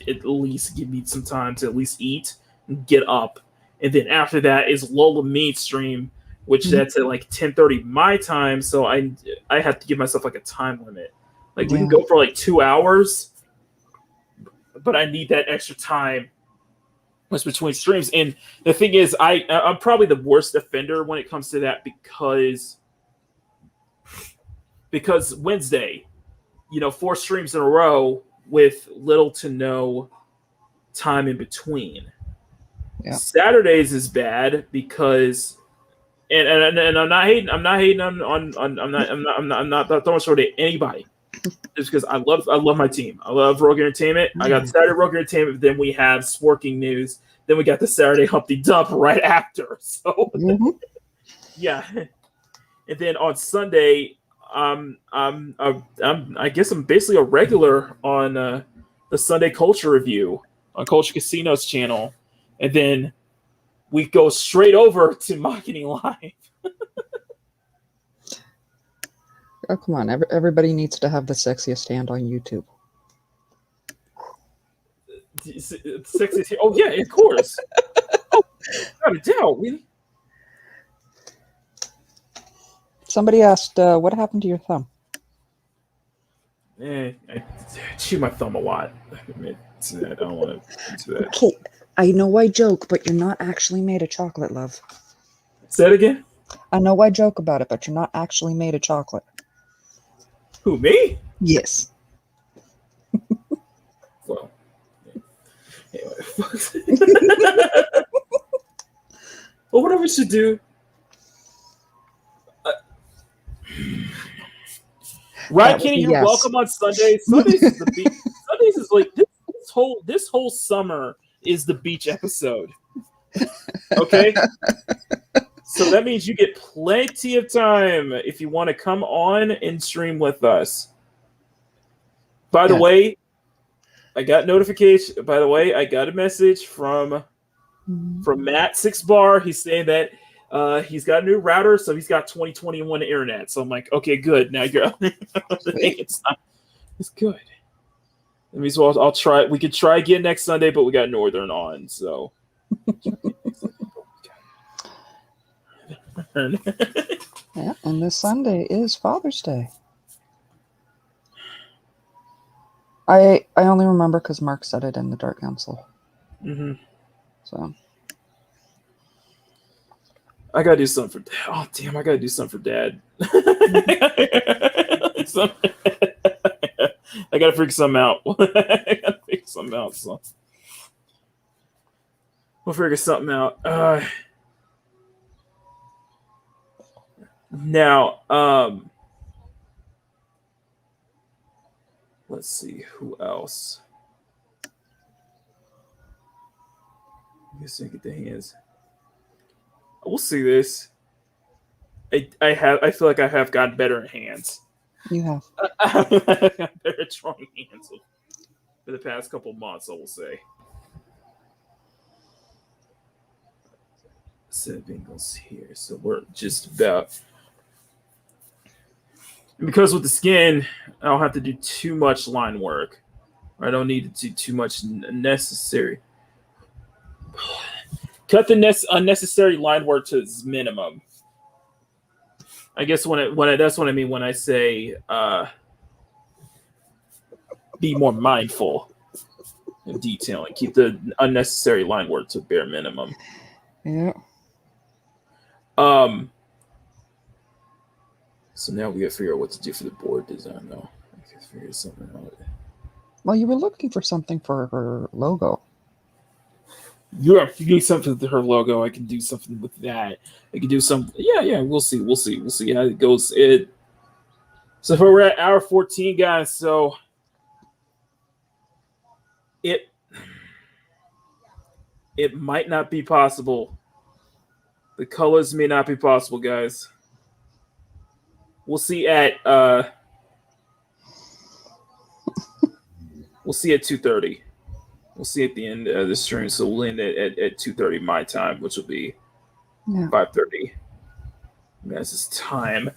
S1: at least give me some time to at least eat and get up, and then after that is Lola Meat stream, which that's at like 10:30 my time. So I have to give myself like a time limit. Like we can go for like 2 hours, but I need that extra time was between streams. And the thing is, I'm probably the worst offender when it comes to that because Wednesday, 4 streams in a row with little to no time in between.
S2: Yeah.
S1: Saturdays is bad because, and I'm not hating. I'm not hating on. I'm not throwing short at anybody. Just because I love my team. I love Rogue Entertainment. I got Saturday Rogue Entertainment. Then we have Sporking News. Then we got the Saturday Humpty Dump right after. So yeah, and then on Sunday, I guess I'm basically a regular on the Sunday Culture Review on Culture Casino's channel, and then we go straight over to Makini Live.
S2: Oh, come on. Everybody needs to have the sexiest hand on YouTube.
S1: Sexy. Oh, yeah, of course. Oh, without a doubt.
S2: Somebody asked, what happened to your thumb?
S1: I chew my thumb a lot. I don't want to do that.
S2: Okay, I know I joke, but you're not actually made of chocolate, love.
S1: Say it again?
S2: I know I joke about it, but you're not actually made of chocolate.
S1: Who, me?
S2: Yes.
S1: Well, anyway. Well, what I should do. Right, Kenny, you're welcome on Sundays. Sundays is the beach. Sundays is like this whole summer is the beach episode. Okay? So that means you get plenty of time if you want to come on and stream with us. By the way, I got notification. By the way, I got a message from Matt 6bar. He's saying that he's got a new router, so he's got 2021 internet. So I'm like, okay, good. Now you're it's good. That means I'll try. We could try again next Sunday, but we got Northern on, so.
S2: Yeah, and this Sunday is Father's Day. I only remember because Mark said it in the Dark Council. So
S1: I gotta do something for. Oh damn! I gotta do something for Dad. I gotta figure something out. So we'll figure something out. Now, let's see who else. I guess I get the hands. We'll see this. I feel like I have gotten better at hands.
S2: You have.
S1: I've got better at drawing hands for the past couple months, I will say. Set of angles here, so we're just about. And because with the skin, I don't have to do too much line work. I don't need to do too much necessary. Cut the unnecessary line work to its minimum. I guess that's what I mean when I say be more mindful in detailing. Keep the unnecessary line work to bare minimum.
S2: Yeah.
S1: So now we gotta figure out what to do for the board design, though. I gotta figure something out.
S2: Well, you were looking for something for her logo.
S1: You need something with her logo. I can do something with that. I can do some. Yeah. We'll see how it goes. So if we're at hour 14, guys. So it might not be possible. The colors may not be possible, guys. We'll see at We'll see at 2:30. We'll see at the end of the stream. So we'll end at 2:30 my time, which will be 5:30. That's his time.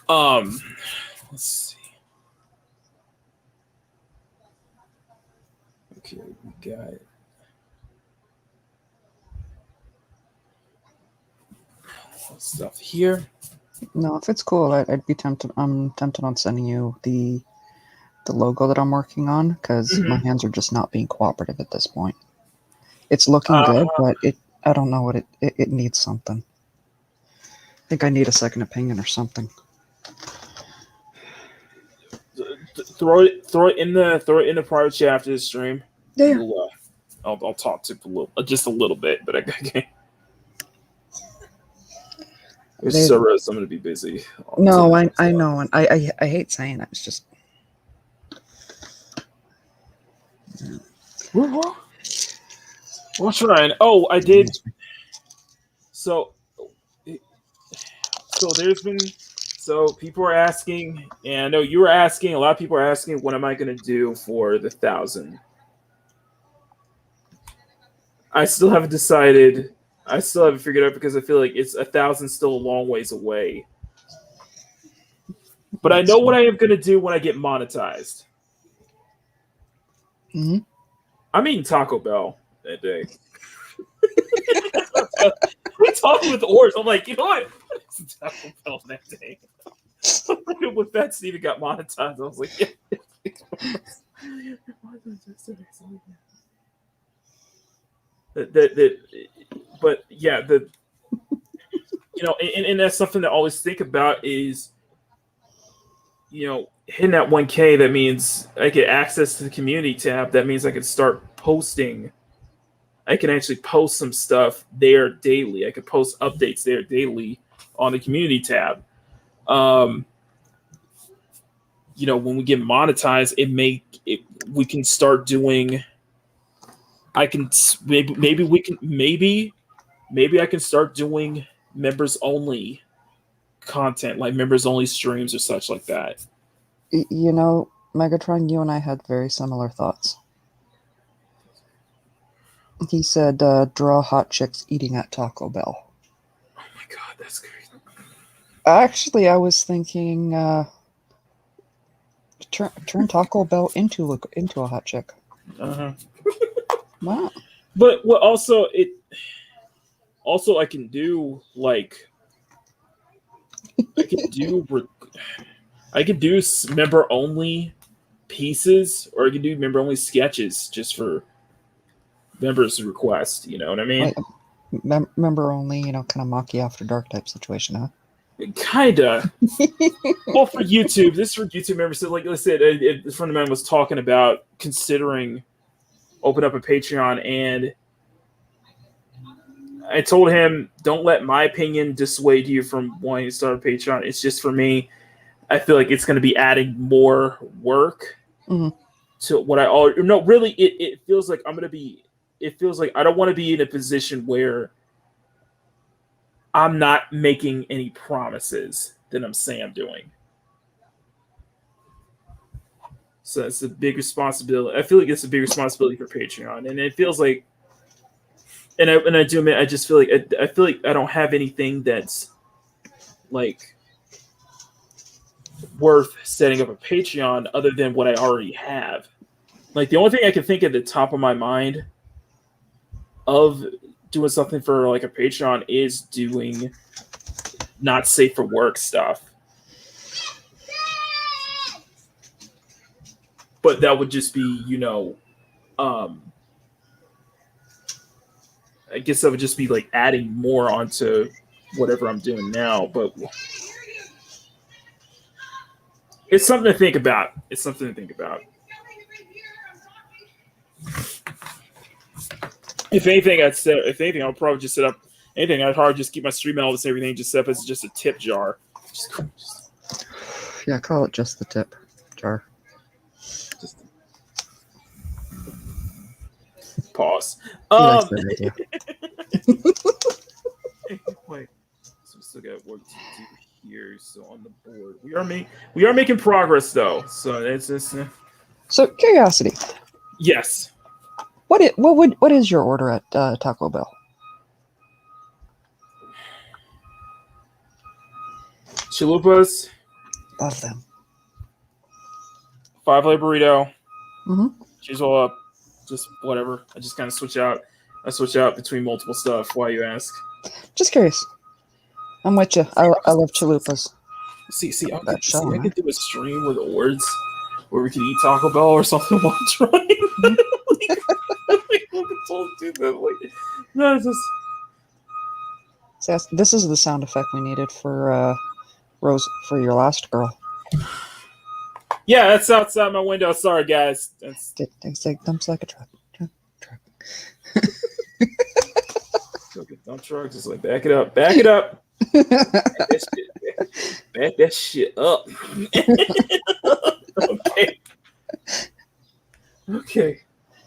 S1: Let's see. Okay, we got stuff here.
S2: No, if it's cool, I'd be tempted. I'm tempted on sending you the logo that I'm working on because my hands are just not being cooperative at this point. It's looking good, but I don't know what it needs something. I think I need a second opinion or something.
S1: Throw it in the private chat after the stream.
S2: Yeah.
S1: I'll talk to just a little bit, but I can't. So I'm gonna be busy.
S2: No, I know, and I hate saying that. It's just.
S1: We're trying. Oh, I did. So there's been. So people are asking, and I know you were asking. A lot of people are asking, what am I going to do for the 1,000? I still haven't decided. I still haven't figured out because I feel like it's 1,000 still a long ways away. But I know what I am going to do when I get monetized.
S2: Mm-hmm.
S1: I'm eating Taco Bell that day. We talked with Ors. I'm like, you know what? It's Taco Bell that day. When Fat Steven got monetized, I was like, yeah. But yeah, and that's something to always think about is, hitting that 1K. That means I get access to the community tab. That means I can start posting. I can actually post some stuff there daily. I could post updates there daily on the community tab. When we get monetized, we can start doing. I can maybe I can start doing members only content, like members only streams or such like that.
S2: Megatron, you and I had very similar thoughts. He said, draw hot chicks eating at Taco Bell.
S1: Oh my god, that's crazy.
S2: Actually, I was thinking turn Taco Bell into a hot chick. Wow.
S1: But what also I can do, like, I could do member only pieces, or I could do member only sketches just for members' request. You know what I mean?
S2: Like, member only, kind of Maki After Dark type situation, huh?
S1: Kinda. Well, for YouTube, this is for YouTube members. So, like I said, a friend of mine was talking about considering open up a Patreon, and I told him, don't let my opinion dissuade you from wanting to start a Patreon. It's just, for me, I feel like it's going to be adding more work to what I already. No, really, it feels like I'm going to be. It feels like I don't want to be in a position where I'm not making any promises that I'm saying I'm doing. So it's a big responsibility. I feel like it's a big responsibility for Patreon, and it feels like. And I do admit, I just feel like I don't have anything that's like worth setting up a Patreon other than what I already have. Like, the only thing I can think at the top of my mind of doing something for like a Patreon is doing not safe for work stuff. But that would just be, I guess that would just be like adding more onto whatever I'm doing now. But it's something to think about. If anything, I'll probably just set up anything. I'd probably just keep my stream elements and everything just set up as just a tip jar.
S2: Yeah, call it just the tip jar.
S1: Pause.
S2: He likes that idea.
S1: Wait, so we still got work to do here. So on the board, we are making progress though. So it's just.
S2: So, curiosity.
S1: Yes.
S2: What is your order at Taco Bell?
S1: Chalupas,
S2: Love them.
S1: 5-layer burrito,
S2: Hmm.
S1: cheese roll up, just whatever. I just kind of switch out. I switch out between multiple stuff. Why you ask?
S2: Just curious. I'm with you. I love chalupas.
S1: See,
S2: That show,
S1: I
S2: man.
S1: could do a stream with awards where we could eat Taco Bell or something while trying. We could totally do that. Like, no, it's just
S2: So this is the sound effect we needed for Rose for your last girl.
S1: yeah. That's outside my window. Sorry, guys. That's
S2: It's like dumps like a truck.
S1: dump truck. Just like back it up. Back it up. Back that shit up. Okay. Okay.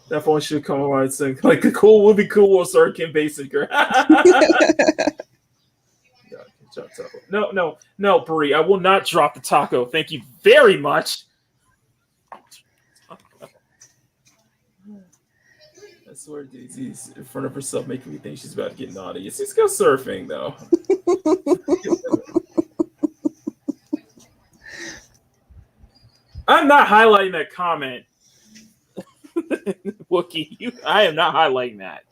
S1: That phone should come on and sing. Like the cool would be cool. We'll start Kim Basinger. No, Bree. I will not drop the taco. Thank you very much. I swear Daisy's in front of herself making me think she's about to get naughty. Let's go surfing though. I'm not highlighting that comment. Wookie, I am not highlighting that.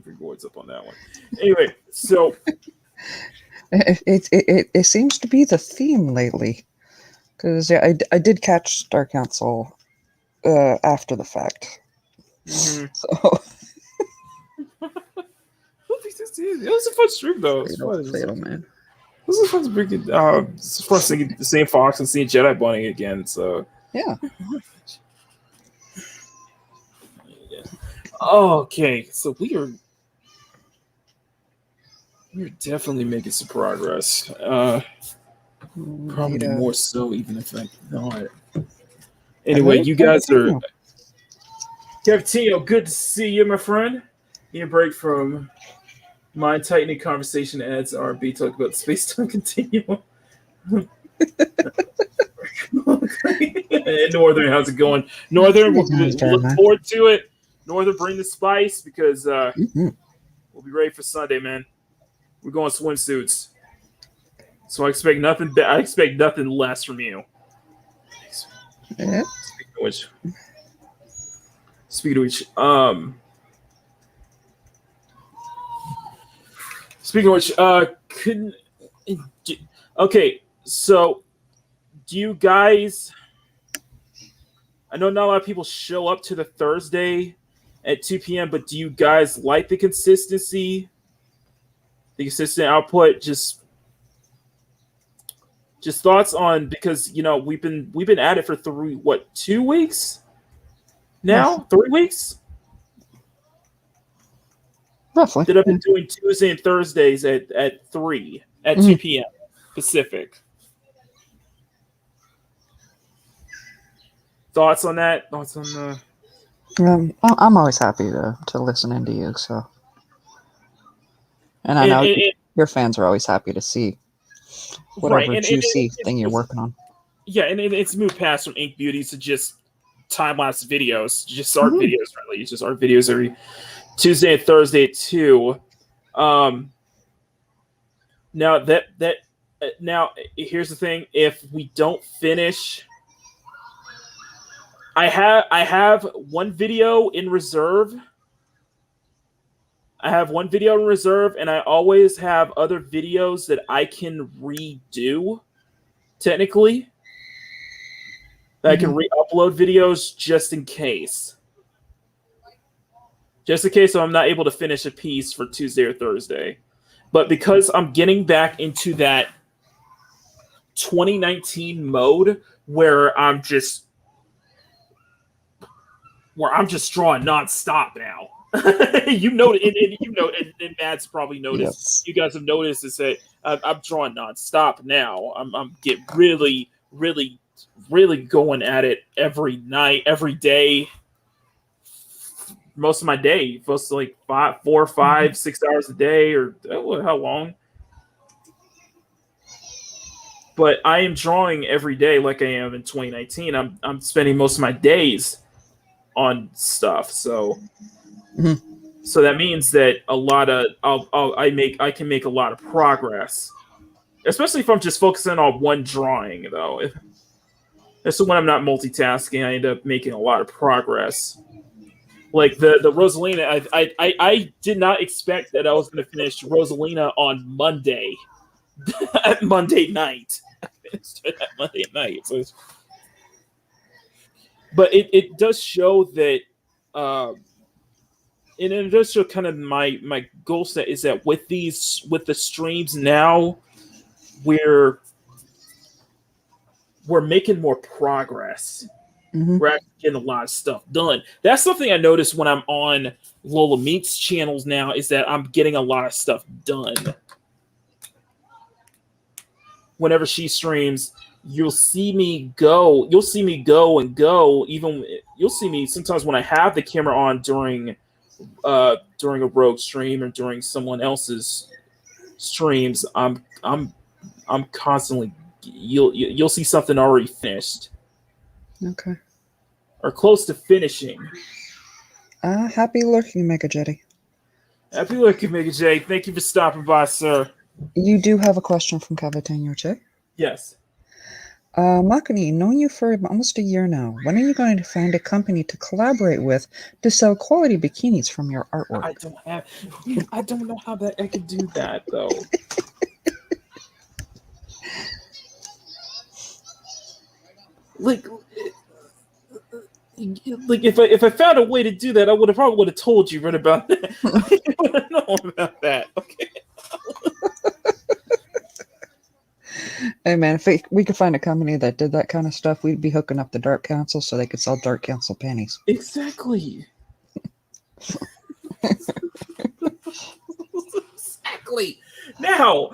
S1: Rewards up on that one. Anyway, so
S2: It seems to be the theme lately. Because yeah, I did catch Star Council after the fact.
S1: mhm.
S2: So
S1: It was a fun stream though. It was fun.
S2: fatal, man.
S1: This is fun to bring it. It's fun seeing the same Fox and seeing Jedi Bunny again. So
S2: Yeah.
S1: okay, so we're definitely making some progress. Probably more so, even if I not. Anyway, you guys are. Cavatino, good to see you, my friend. Need a break from mind tightening conversation adds R&B talk about the space-time continuum. And Northern, how's it going? Northern, we'll look forward to it. Northern, bring the spice because we'll be ready for Sunday, man. We're going swimsuits, so I expect nothing. I expect nothing less from you.
S2: Yeah.
S1: Speaking of which, couldn't. Okay, so do you guys? I know not a lot of people show up to the Thursday at 2 p.m., but do you guys like the consistency, the consistent output? Just thoughts on, because we've been at it for 2 weeks now, 3 weeks.
S2: Roughly.
S1: That I've been doing Tuesday and Thursdays at 2 p.m. Pacific. Thoughts on that? Thoughts on the?
S2: I'm always happy to listen into you. So, and I know your fans are always happy to see whatever juicy thing you're working on.
S1: Yeah, and it's moved past from Ink Beauties to just time-lapse videos, just art videos, really. It's just art videos every Tuesday and Thursday at 2. Now now here's the thing: if we don't finish, I have one video in reserve. And I always have other videos that I can redo. Technically, that I can re-upload videos just in case. Just in case I'm not able to finish a piece for Tuesday or Thursday. But because I'm getting back into that 2019 mode where I'm just drawing nonstop now. And Matt's probably noticed. Yes. You guys have noticed is that I'm drawing nonstop now. I'm getting really, really, really going at it every night, every day. Most of my day, supposed to like 4, 5, 6 hours a day, or how long? but I am drawing every day like I am in 2019. I'm spending most of my days on stuff.
S2: Mhm.
S1: So that means that a lot of I can make a lot of progress, especially if I'm just focusing on one drawing though. So when I'm not multitasking, I end up making a lot of progress. Like the Rosalina, I did not expect that I was going to finish Rosalina on Monday, at Monday night. I finished it at Monday night. But it does show that, uh, and it does show kind of my goal set is that with the streams now, we're we're making more progress.
S2: Mhm.
S1: We're actually getting a lot of stuff done. That's something I noticed when I'm on Lola Meek's channels now is that I'm getting a lot of stuff done. Whenever she streams, you'll see me go. You'll see me go and go. Even you'll see me sometimes when I have the camera on during a rogue stream or during someone else's streams. I'm constantly you'll see something already finished
S2: Okay.
S1: or close to finishing.
S2: Happy lurking, Mega Jetty.
S1: Happy looking, Mega J. Thank you for stopping by, sir.
S2: You do have a question from Cavatin
S1: Yes.
S2: Makini, knowing you for almost a year now, when are you going to find a company to collaborate with to sell quality bikinis from your artwork?
S1: I don't know how that I could do that though. Like if I found a way to do that, I would have told you right about that. I would have known about that. Okay.
S2: Hey man, if we could find a company that did that kind of stuff, we'd be hooking up the Dark Council so they could sell Dark Council panties.
S1: Exactly. Exactly. Now,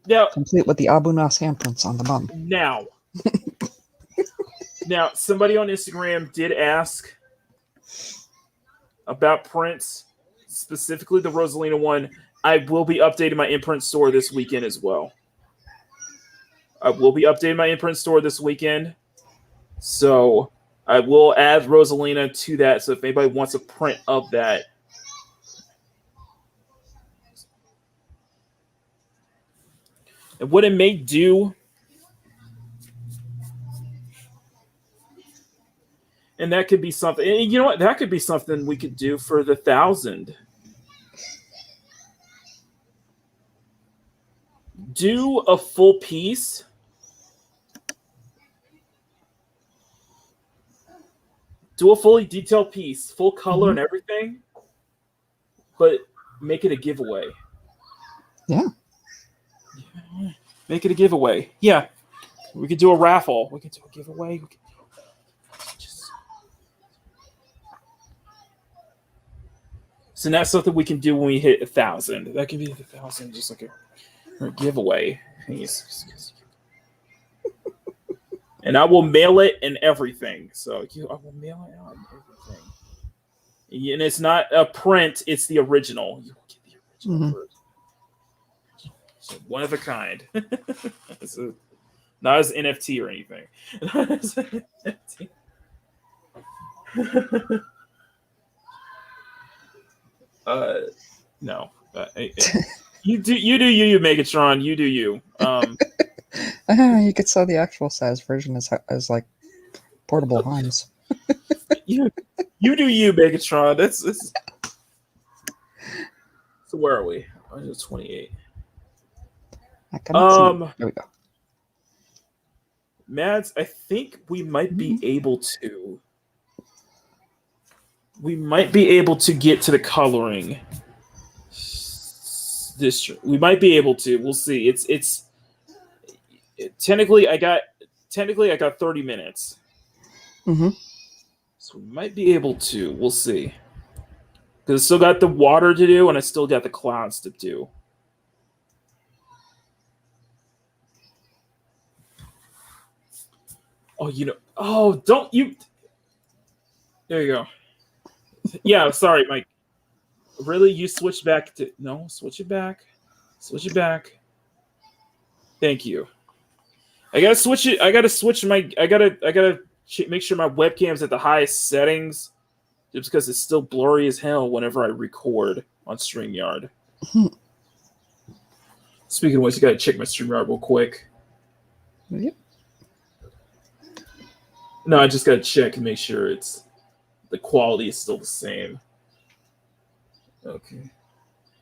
S1: now,
S2: Complete with the Abu Nas handprints on the bum.
S1: now, somebody on Instagram did ask about prints, specifically the Rosalina one. I will be updating my imprint store this weekend as well. I will be updating my imprint store this weekend. So I will add Rosalina to that. So if anybody wants a print of that, and what it may do, and that could be something. And you know what? That could be something we could do for the 1,000. Do a full piece. Do a fully detailed piece, full color and everything, but make it a giveaway.
S2: Yeah.
S1: Make it a giveaway. Yeah. We could do a raffle. We could do a giveaway. So that's something we can do when we hit 1,000. That could be 1,000, just like a giveaway. And I will mail it and everything. So I will mail it out and everything. And it's not a print; it's the original. You will get the original version. So one of a kind. Not as NFT or anything. No. You do you Megatron. You do you.
S2: You could sell the actual size version as like portable Heinz.
S1: you do you, Megatron. That's so where are we? 28.
S2: There we go.
S1: Mads, I think we might be able to. We might be able to get to the coloring. We might be able to. We'll see. Technically I got 30 minutes. So we might be able to. We'll see. Because I still got the water to do, and I still got the clouds to do. Oh, don't you. There you go. Yeah, sorry, Mike. Really? You switch back to. No, switch it back. Switch it back. Thank you. I gotta switch it. I gotta switch my. I gotta make sure my webcam's at the highest settings, just because it's still blurry as hell whenever I record on StreamYard. Speaking of which, I gotta check my StreamYard real quick.
S2: Yep.
S1: No, I just gotta check and make sure the quality is still the same. Okay.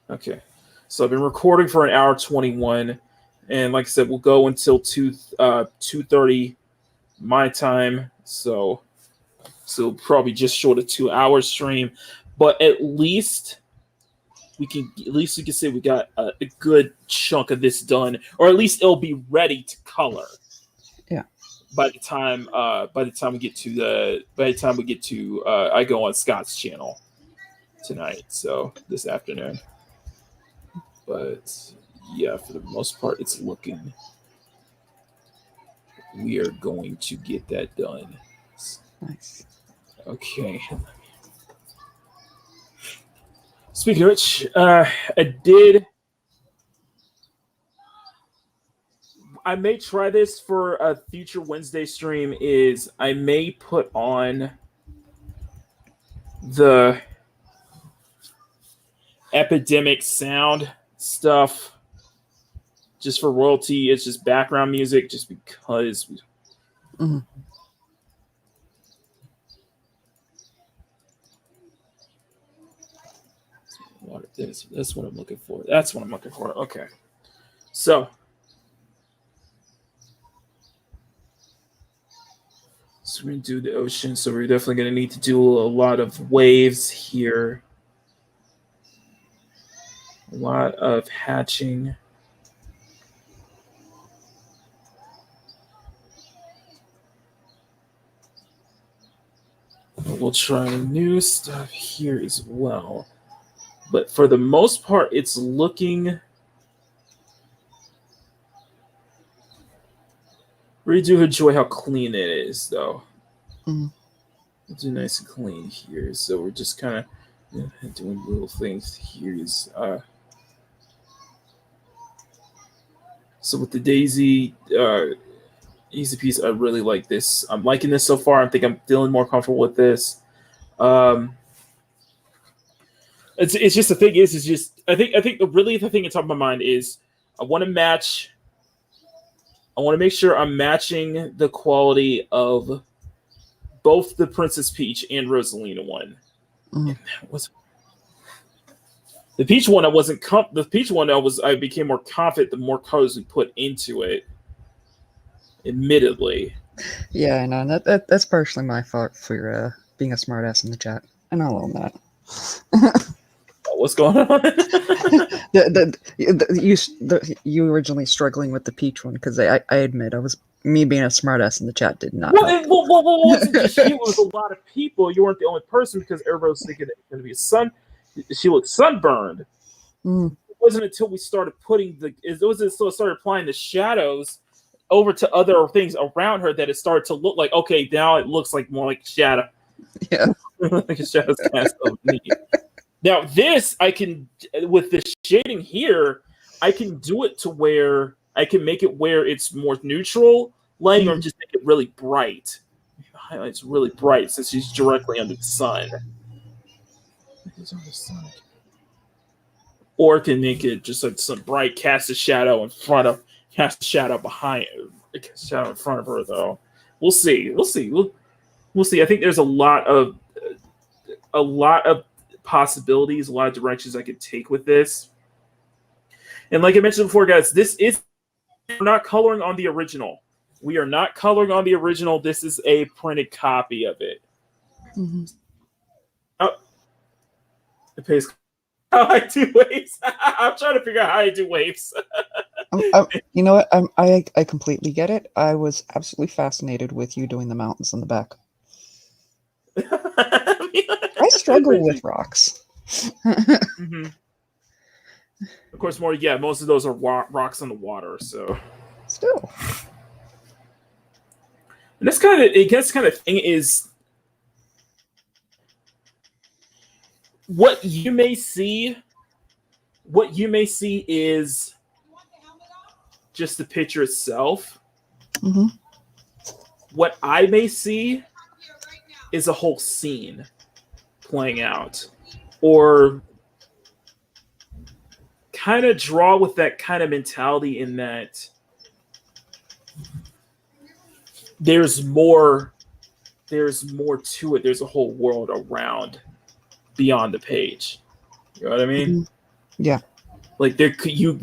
S1: Okay. So I've been recording for an hour 21, and like I said, we'll go until 2:30 my time. So probably just short of 2 hours stream, but at least we can say we got a good chunk of this done, or at least it'll be ready to color.
S2: Yeah.
S1: By the time we get to I go on Scott's channel tonight, so this afternoon. But yeah, for the most part, it's looking. We are going to get that done.
S2: Nice.
S1: Okay. Speaking of which, I may try this for a future Wednesday stream. I may put on the Epidemic sound stuff just for royalty. It's just background music, just because.
S2: Mm.
S1: That's what I'm looking for. That's what I'm looking for. Okay. So we're going to do the ocean. So we're definitely going to need to do a lot of waves here. A lot of hatching. We'll try new stuff here as well. But for the most part, it's looking. Really do enjoy how clean it is, though.
S2: Mm.
S1: It's nice and clean here. So we're just kind of doing little things here. So with the Daisy easy piece, I really like this. I'm liking this so far. I think I'm feeling more comfortable with this. It's just the thing is just I think really the thing that's on my mind is I want to make sure I'm matching the quality of both the Princess Peach and Rosalina one.
S2: Mm.
S1: The Peach one I became more confident the more colors we put into it. Admittedly.
S2: Yeah, I know. That's partially my fault for being a smartass in the chat, and I'll own that.
S1: What's going on?
S2: You originally struggling with the Peach one because I admit me being a smartass in the chat did not.
S1: Well, it wasn't just you. It was a lot of people. You weren't the only person because everybody was thinking it was going to be a sun. She looked sunburned.
S2: Mm.
S1: It wasn't until we started started applying the shadows over to other things around her that it started to look like, okay, now it looks like more like a shadow.
S2: Yeah.
S1: Like a shadow's cast of me. Now this, I can, with the shading here, I can do it to where I can make it where it's more neutral lighting or just make it really bright. The highlight's really bright since she's directly under the sun. Or can make it just like some bright, cast a shadow cast a shadow behind her, cast a shadow in front of her, though. We'll see. We'll see. I think there's a lot of possibilities, a lot of directions I could take with this. And like I mentioned before, guys, we're not coloring on the original. We are not coloring on the original. This is a printed copy of it.
S2: Mm-hmm.
S1: Oh, it pays. How I do waves. I'm trying to figure out how I do waves.
S2: You know what? I completely get it. I was absolutely fascinated with you doing the mountains in the back. I struggle with rocks.
S1: Mm-hmm. Of course, most of those are rocks on the water. So
S2: still,
S1: and this kind of thing is what you may see is just the picture itself.
S2: Mm-hmm.
S1: What I may see is a whole scene playing out, or kind of draw with that kind of mentality in that there's more to it. There's a whole world around beyond the page. You know what I mean?
S2: Mm-hmm. Yeah.
S1: Like you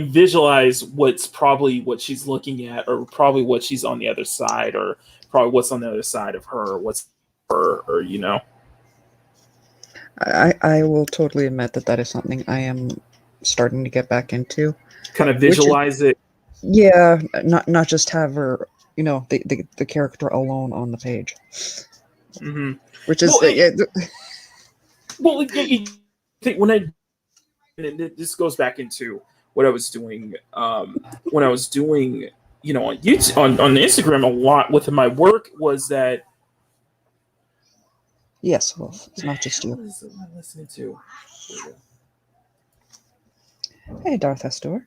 S1: visualize what's probably what she's looking at, or probably what she's on the other side, or probably what's on the other side of her, or what's her, or you know.
S2: I will totally admit that is something I am starting to get back into.
S1: Kind of
S2: Which is,
S1: visualize it.
S2: yeah, not just have her, you know, the character alone on the page.
S1: Mm-hmm.
S2: Which is
S1: Well, you think when and this goes back into what I was doing when I was doing, you know, on YouTube, on Instagram a lot with my work, was that
S2: yes, well, it's not just you.
S1: what is it I'm listening to?
S2: Hey, Darth Estor.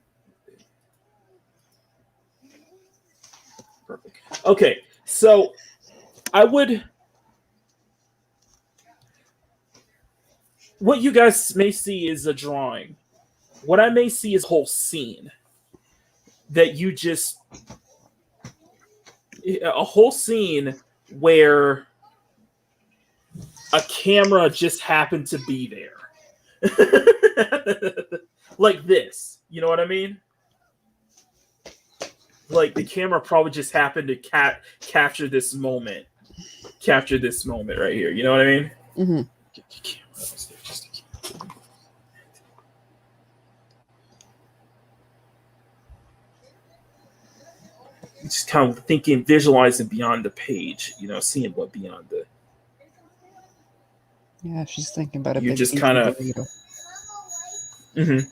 S1: Perfect. Okay, so what you guys may see is a drawing. What I may see is a whole scene that you just a whole scene where a camera just happened to be there. Like this. You know what I mean? Like the camera probably just happened to capture this moment. Capture this moment right here. You know what I mean?
S2: Mm-hmm.
S1: Just kind of thinking, visualizing beyond the page, you know, seeing what beyond the.
S2: Yeah, she's thinking about it.
S1: You just kind of. Mm-hmm.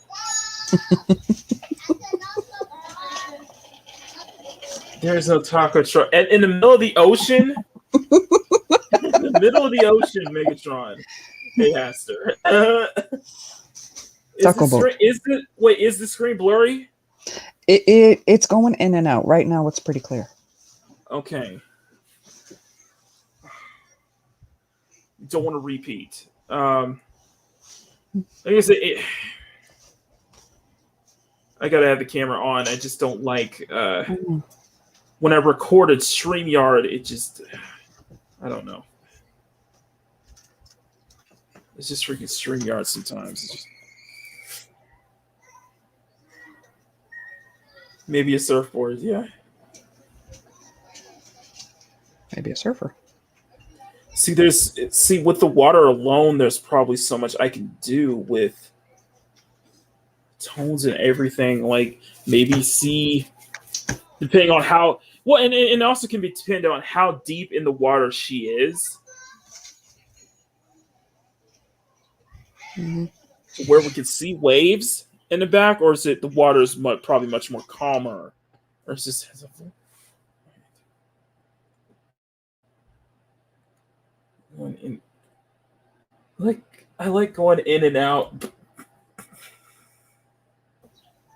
S1: There's no taco truck in the middle of the ocean. In the middle of the ocean, Megatron. Hey, Aster. Is the screen blurry?
S2: It's going in and out. Right now, it's pretty clear.
S1: Okay. Don't want to repeat. Like I said, I gotta have the camera on. I just don't like when I recorded StreamYard. It just, I don't know. It's just freaking StreamYard sometimes. It's just, maybe a surfboard, yeah.
S2: Maybe a surfer.
S1: See, with the water alone, there's probably so much I can do with tones and everything. Like maybe see, depending on how well, and also can be dependent on how deep in the water she is.
S2: Mm-hmm.
S1: Where we can see waves in the back, or is it the water's probably much more calmer, or is this I like going in and out.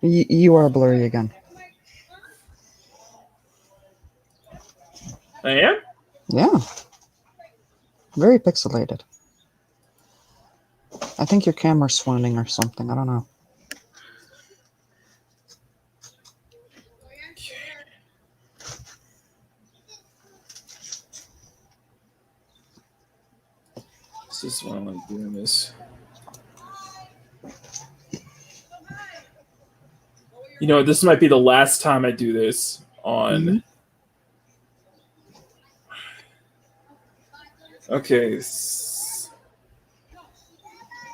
S2: You are blurry again.
S1: I am?
S2: Yeah. Very pixelated. I think your camera's swimming or something. I don't know. This is why I like doing this. You know, this might be the last time I do this on. Mm-hmm.
S1: Okay.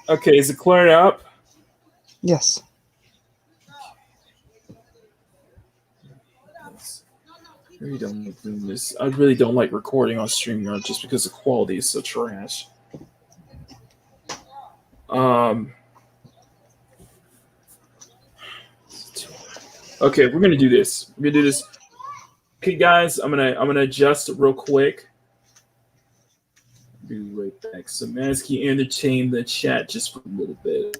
S1: Okay, is it clearing up?
S2: Yes.
S1: I really don't like doing this. I really don't like recording on StreamYard just because the quality is so trash. Okay, we're gonna do this. We're gonna do this. Okay, guys, I'm gonna adjust real quick. Be right back. So, Mansky, entertain the chat just for a little bit.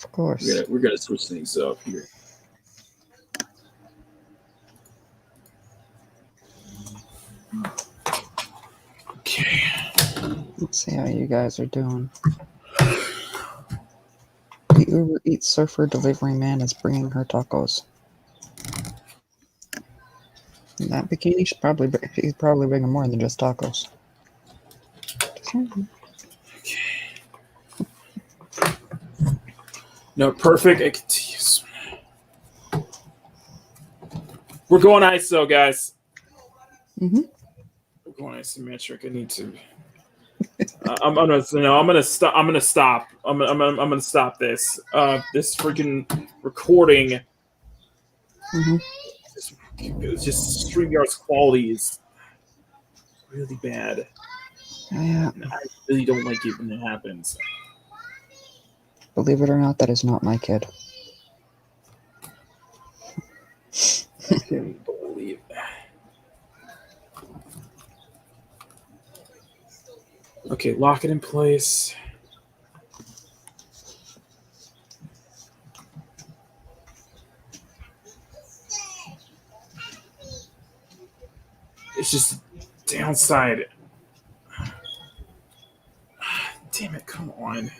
S2: Of course.
S1: We're gonna switch things up here. Okay.
S2: Let's see how you guys are doing. The Uber Eats surfer delivery man is bringing her tacos. And that bikini, he's probably bringing more than just tacos.
S1: No, perfect. I can use. We're going ISO, guys.
S2: Mm-hmm.
S1: We're going isometric. I need to. I'm gonna no. I'm gonna stop. I'm gonna stop. I'm gonna stop this. This freaking recording.
S2: Mm-hmm.
S1: It's just StreamYard's quality is really bad.
S2: Yeah.
S1: And I really don't like it when it happens.
S2: Believe it or not, that is not my kid.
S1: I can't believe that. Okay, lock it in place. It's just downside. Damn it, come on.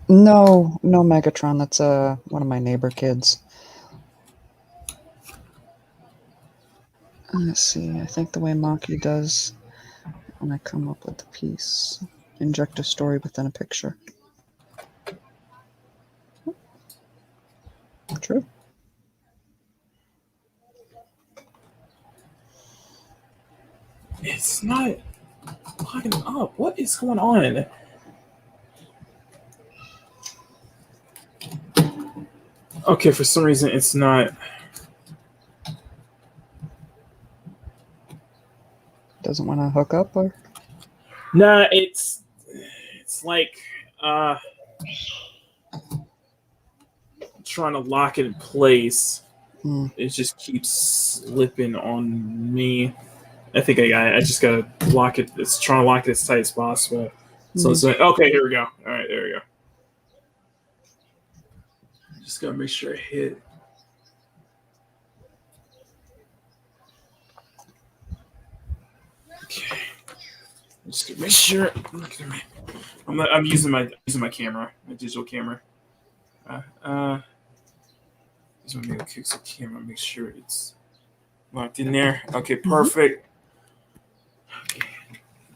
S2: No, no Megatron. That's one of my neighbor kids. Let's see. I think the way Maki does when I come up with the piece, inject a story within a picture. True.
S1: It's not locking up. What is going on? Okay, for some reason it's not.
S2: Doesn't want to hook up, or
S1: Nah, it's like trying to lock it in place. It just keeps slipping on me. I think I just gotta lock it. It's trying to lock it as tight as possible. So it's like, okay, here we go. All right, there we go. Just gotta make sure I hit. Okay. Just gonna make sure. I'm using my camera, my digital camera. Use my megapixel camera. Make sure it's locked in there. Okay, perfect. Okay.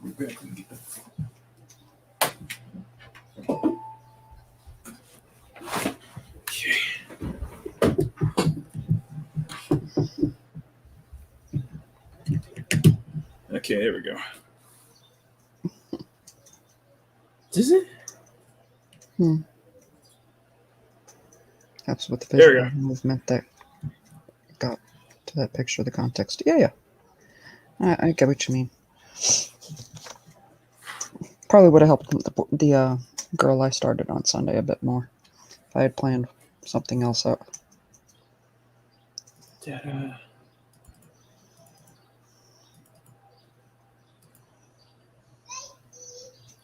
S1: We're back. Okay. Okay, there we go. Is it?
S2: Helps with the visual movement that got to that picture, the context. Yeah. I get what you mean. Probably would have helped the girl I started on Sunday a bit more if I had planned something else out.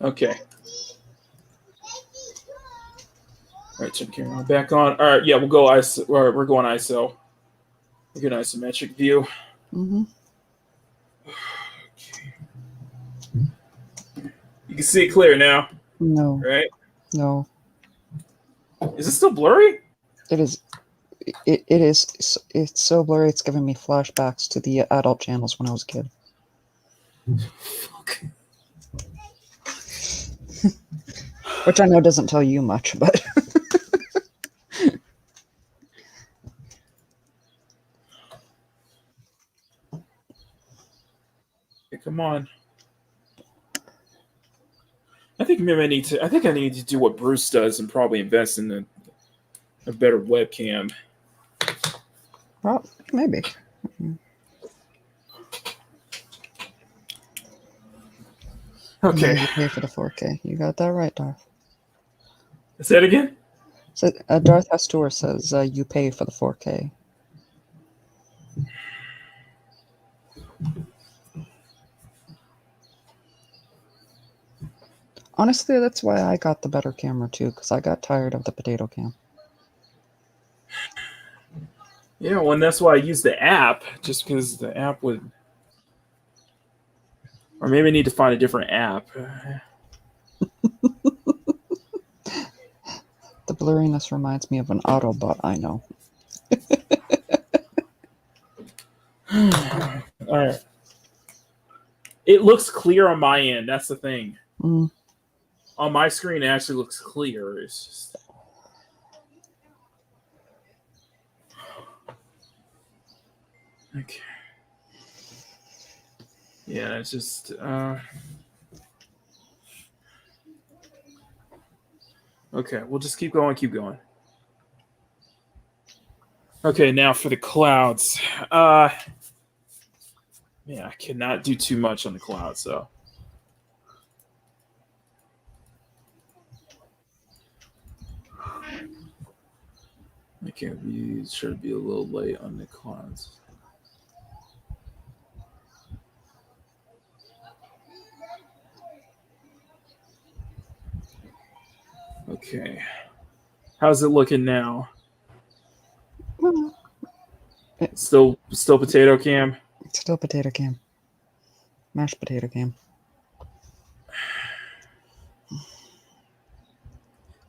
S1: Okay. All right, turn the camera back on. All right, yeah, we'll go ISO. We're going ISO. We're going isometric view.
S2: Mm-hmm.
S1: Okay. You can see it clear now.
S2: No.
S1: Right?
S2: No.
S1: Is it still blurry?
S2: It is. It is. It's so blurry. It's giving me flashbacks to the adult channels when I was a kid.
S1: Fuck.
S2: Which I know doesn't tell you much, but.
S1: Okay, come on. I think maybe I need to. I think I need to do what Bruce does and probably invest in a better webcam.
S2: Well, maybe.
S1: Okay.
S2: You pay for the 4K. You got that right, Darth.
S1: Say that again?
S2: So, Darth Hastur says you pay for the 4K. Honestly, that's why I got the better camera too, because I got tired of the potato cam.
S1: Yeah, well, and that's why I used the app, just because the app would, or maybe I need to find a different app.
S2: The blurriness reminds me of an Autobot I know.
S1: All right. It looks clear on my end. That's the thing.
S2: Mm.
S1: On my screen, it actually looks clear. It's just. Okay. Yeah, it's just. Okay, we'll just keep going, keep going. Okay, now for the clouds. Yeah, I cannot do too much on the clouds, so. I can't be sure to be a little late on the clouds. Okay. How's it looking now?
S2: Well,
S1: Still potato cam?
S2: still potato cam. Mashed potato cam.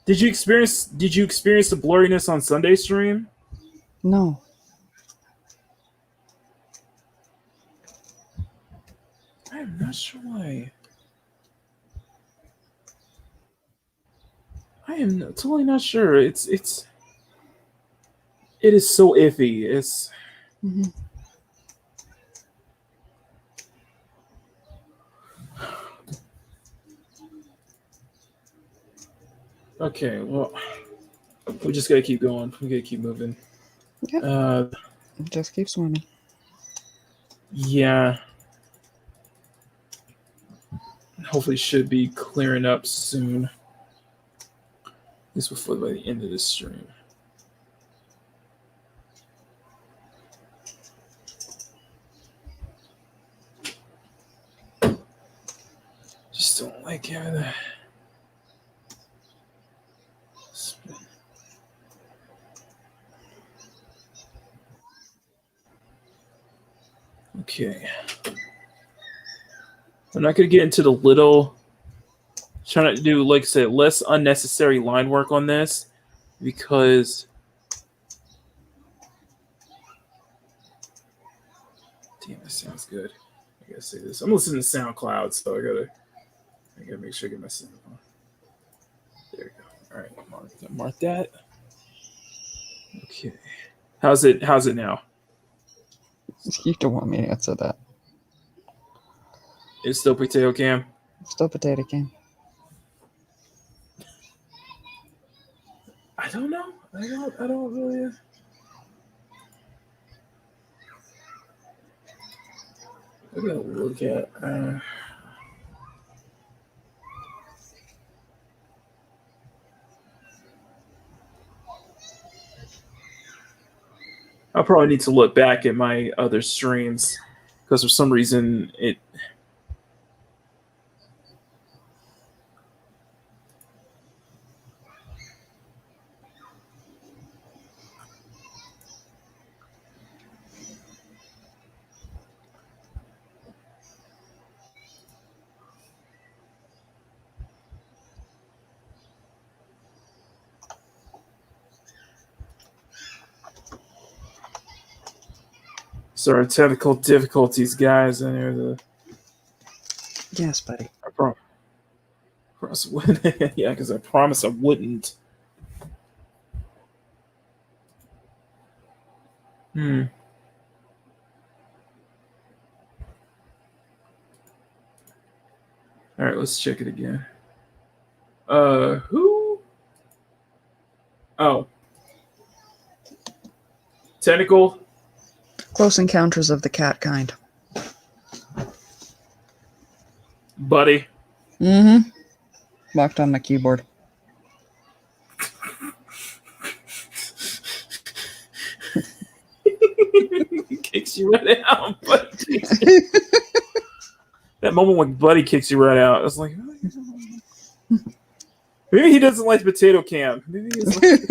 S1: Did you experience the blurriness on Sunday stream?
S2: No.
S1: I'm not sure why. I am totally not sure. It is so iffy. It's
S2: Mm-hmm.
S1: okay. Well, we just gotta keep going. We gotta keep moving.
S2: Yep. Just keep swimming.
S1: Yeah. Hopefully, should be clearing up soon. At least before by the end of this stream. Just don't like having that. Okay. I'm not going to get into the little. Trying to do, like I said, less unnecessary line work on this because. Damn, this sounds good. I gotta say this. I'm listening to SoundCloud, so I gotta make sure I get my sound on. There we go. All right, mark that. Okay. How's it now?
S2: You don't want me to answer that.
S1: It's still potato cam?
S2: Still potato cam.
S1: I don't know. I don't really. I gotta look at. I'll probably need to look back at my other streams because for some reason it. Sorry, technical difficulties, guys. I know
S2: Yes, buddy.
S1: I promise I wouldn't. Yeah, because I promised I wouldn't. All right, let's check it again. Who? Oh. Technical.
S2: Close Encounters of the Cat Kind.
S1: Buddy.
S2: Mm-hmm. Locked on my keyboard.
S1: Kicks you right out. That moment when Buddy kicks you right out, it's like. Maybe he doesn't like potato cam. Maybe he's like,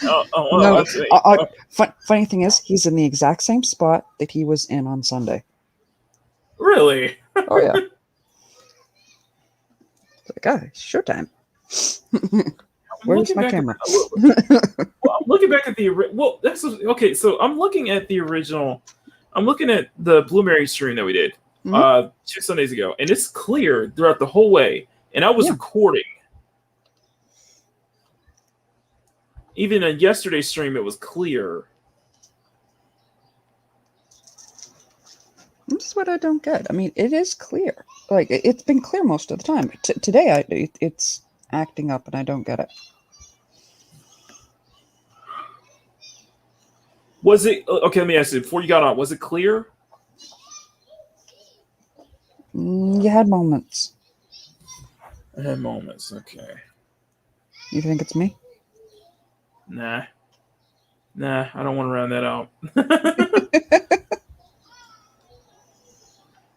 S2: No. Funny thing is, he's in the exact same spot that he was in on Sunday.
S1: Really?
S2: Oh yeah. Like, it's showtime. Where's my camera?
S1: Well, I'm looking back at the that's okay. So I'm looking at the original. I'm looking at the Blueberry stream that we did 2 Sundays ago, and it's clear throughout the whole way. And I was recording. Even in yesterday's stream, it was clear.
S2: This is what I don't get. I mean, it is clear. Like, it's been clear most of the time. Today, it's acting up, and I don't get it.
S1: Was it okay? Let me ask you before you got on. Was it clear?
S2: You had moments.
S1: I had moments. Okay.
S2: You think it's me?
S1: Nah. I don't want to round that out.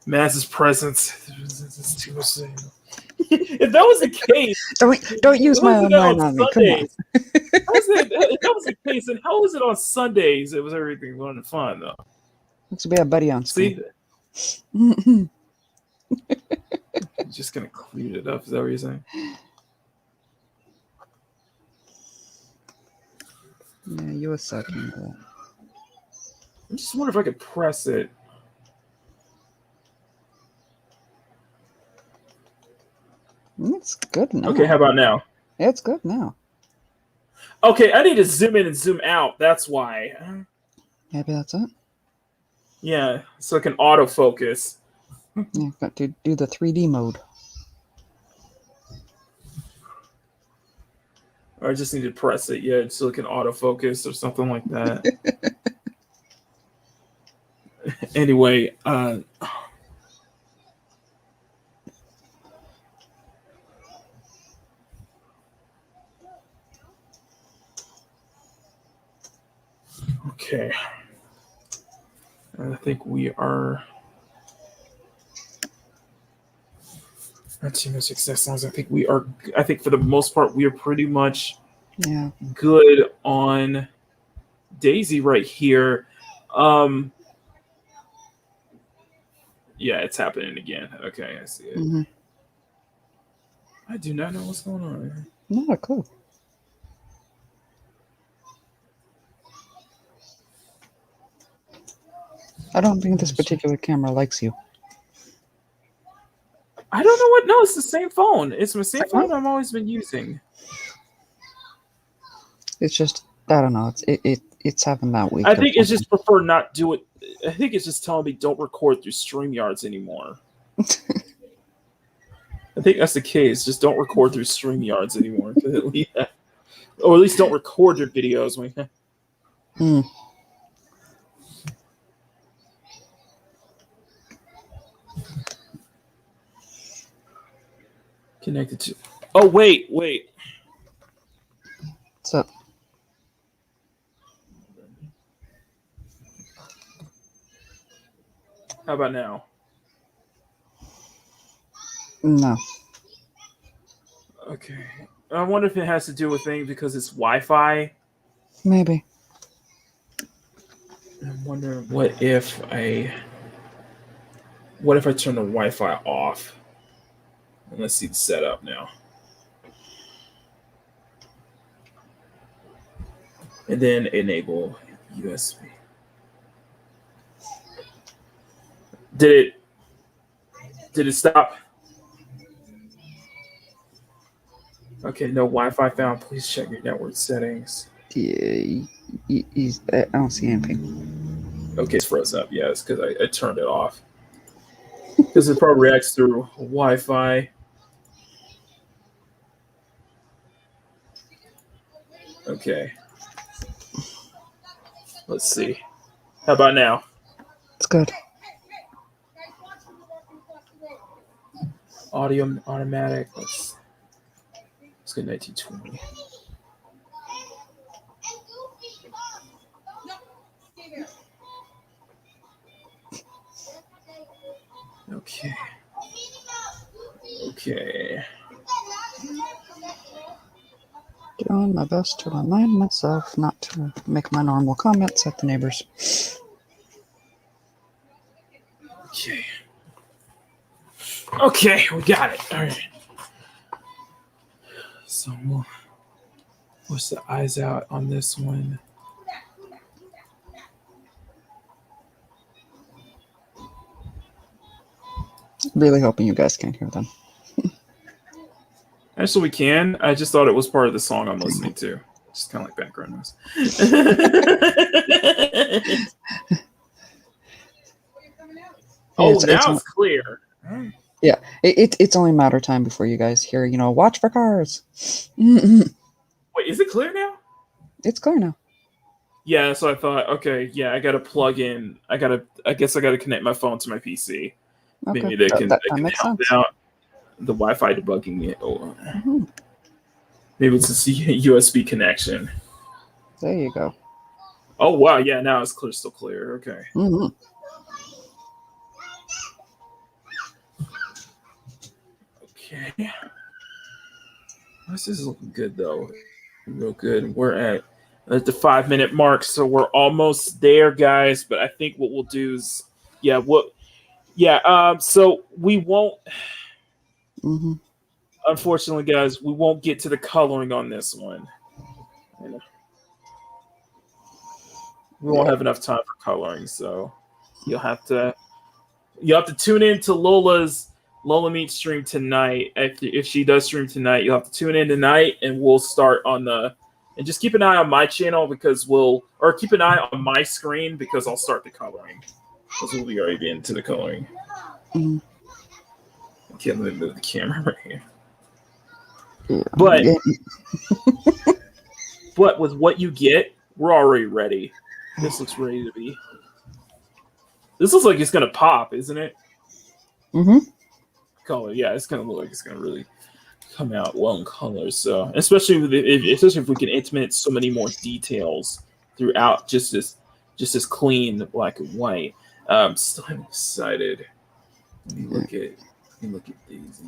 S1: Mass's presence. It's too much. If that was the case,
S2: don't use my own line on me. Come on.
S1: If that was the case, then how was it on Sundays? It was everything fun and fun though.
S2: Looks to be a buddy on screen.
S1: See, just gonna clean it up. Is that what you're saying?
S2: Yeah, you were sucking that.
S1: I just wonder if I could press it.
S2: It's good now.
S1: Okay, how about now?
S2: It's good now.
S1: Okay, I need to zoom in and zoom out. That's why.
S2: Maybe that's it.
S1: Yeah, so I can autofocus.
S2: Yeah, got to do the 3D mode.
S1: Or I just need to press it, yeah, so it can autofocus or something like that. Anyway, okay. I think we are not too much success songs. I think for the most part we are pretty much good on Daisy right here. Yeah, it's happening again. Okay, I see it.
S2: Mm-hmm.
S1: I do not know what's going on.
S2: Not a clue. I don't think this particular camera likes you.
S1: I don't know what. No, it's the same phone. It's the same phone I've always been using.
S2: It's just, I don't know. It's having that week.
S1: I think it's just prefer not do it. I think it's just telling me don't record through StreamYards anymore. I think that's the case. Just don't record through StreamYards anymore. Or at least don't record your videos. Connected to. Oh, wait.
S2: What's up?
S1: How about now?
S2: No.
S1: Okay. I wonder if it has to do with things because it's Wi-Fi.
S2: Maybe.
S1: I'm wondering what if I turn the Wi-Fi off? And let's see the setup now. And then enable USB. Did it stop? Okay, no Wi-Fi found. Please check your network settings.
S2: Yeah, I don't see anything.
S1: Okay, it's froze up. Yeah, it's because I turned it off. Because it probably reacts through Wi-Fi. Okay. Let's see. How about now?
S2: It's good.
S1: Audio automatic. Let's get 1920. Okay.
S2: Doing my best to remind myself not to make my normal comments at the neighbors.
S1: Okay. Okay, we got it. All right. So we'll push the eyes out on this one.
S2: Really hoping you guys can't hear them.
S1: Actually, we can. I just thought it was part of the song I'm listening to. Just kind of like background noise. Oh, now it's clear.
S2: Yeah, it's only a matter of time before you guys hear, watch for cars.
S1: Wait, is it clear now?
S2: It's clear now.
S1: Yeah, so I thought, okay, yeah, I gotta plug in. I guess I gotta connect my phone to my PC.
S2: Okay.
S1: Maybe that can
S2: makes
S1: help
S2: sense.
S1: out the Wi-Fi debugging it. Or maybe it's a USB connection.
S2: There you go.
S1: Oh wow, yeah, now it's crystal clear. Okay. Okay. This is looking good though. Real good. We're at the 5-minute mark, so we're almost there, guys. But I think what we'll do is, so we won't. Unfortunately, guys, we won't get to the coloring on this one. We won't have enough time for coloring, so you'll have to tune in to Lola Meet stream tonight. If she does stream tonight, you'll have to tune in tonight, and we'll start on and just keep an eye on my channel keep an eye on my screen because I'll start the coloring. Because we'll be already into the coloring. Okay, let me move the camera right here. But with what you get, we're already ready. This looks ready to be. This looks like it's gonna pop, isn't it? Color, yeah, it's gonna look like it's gonna really come out well in color. So, especially if we can implement so many more details throughout just this clean black and white. Still I'm excited. Let me look at Daisy.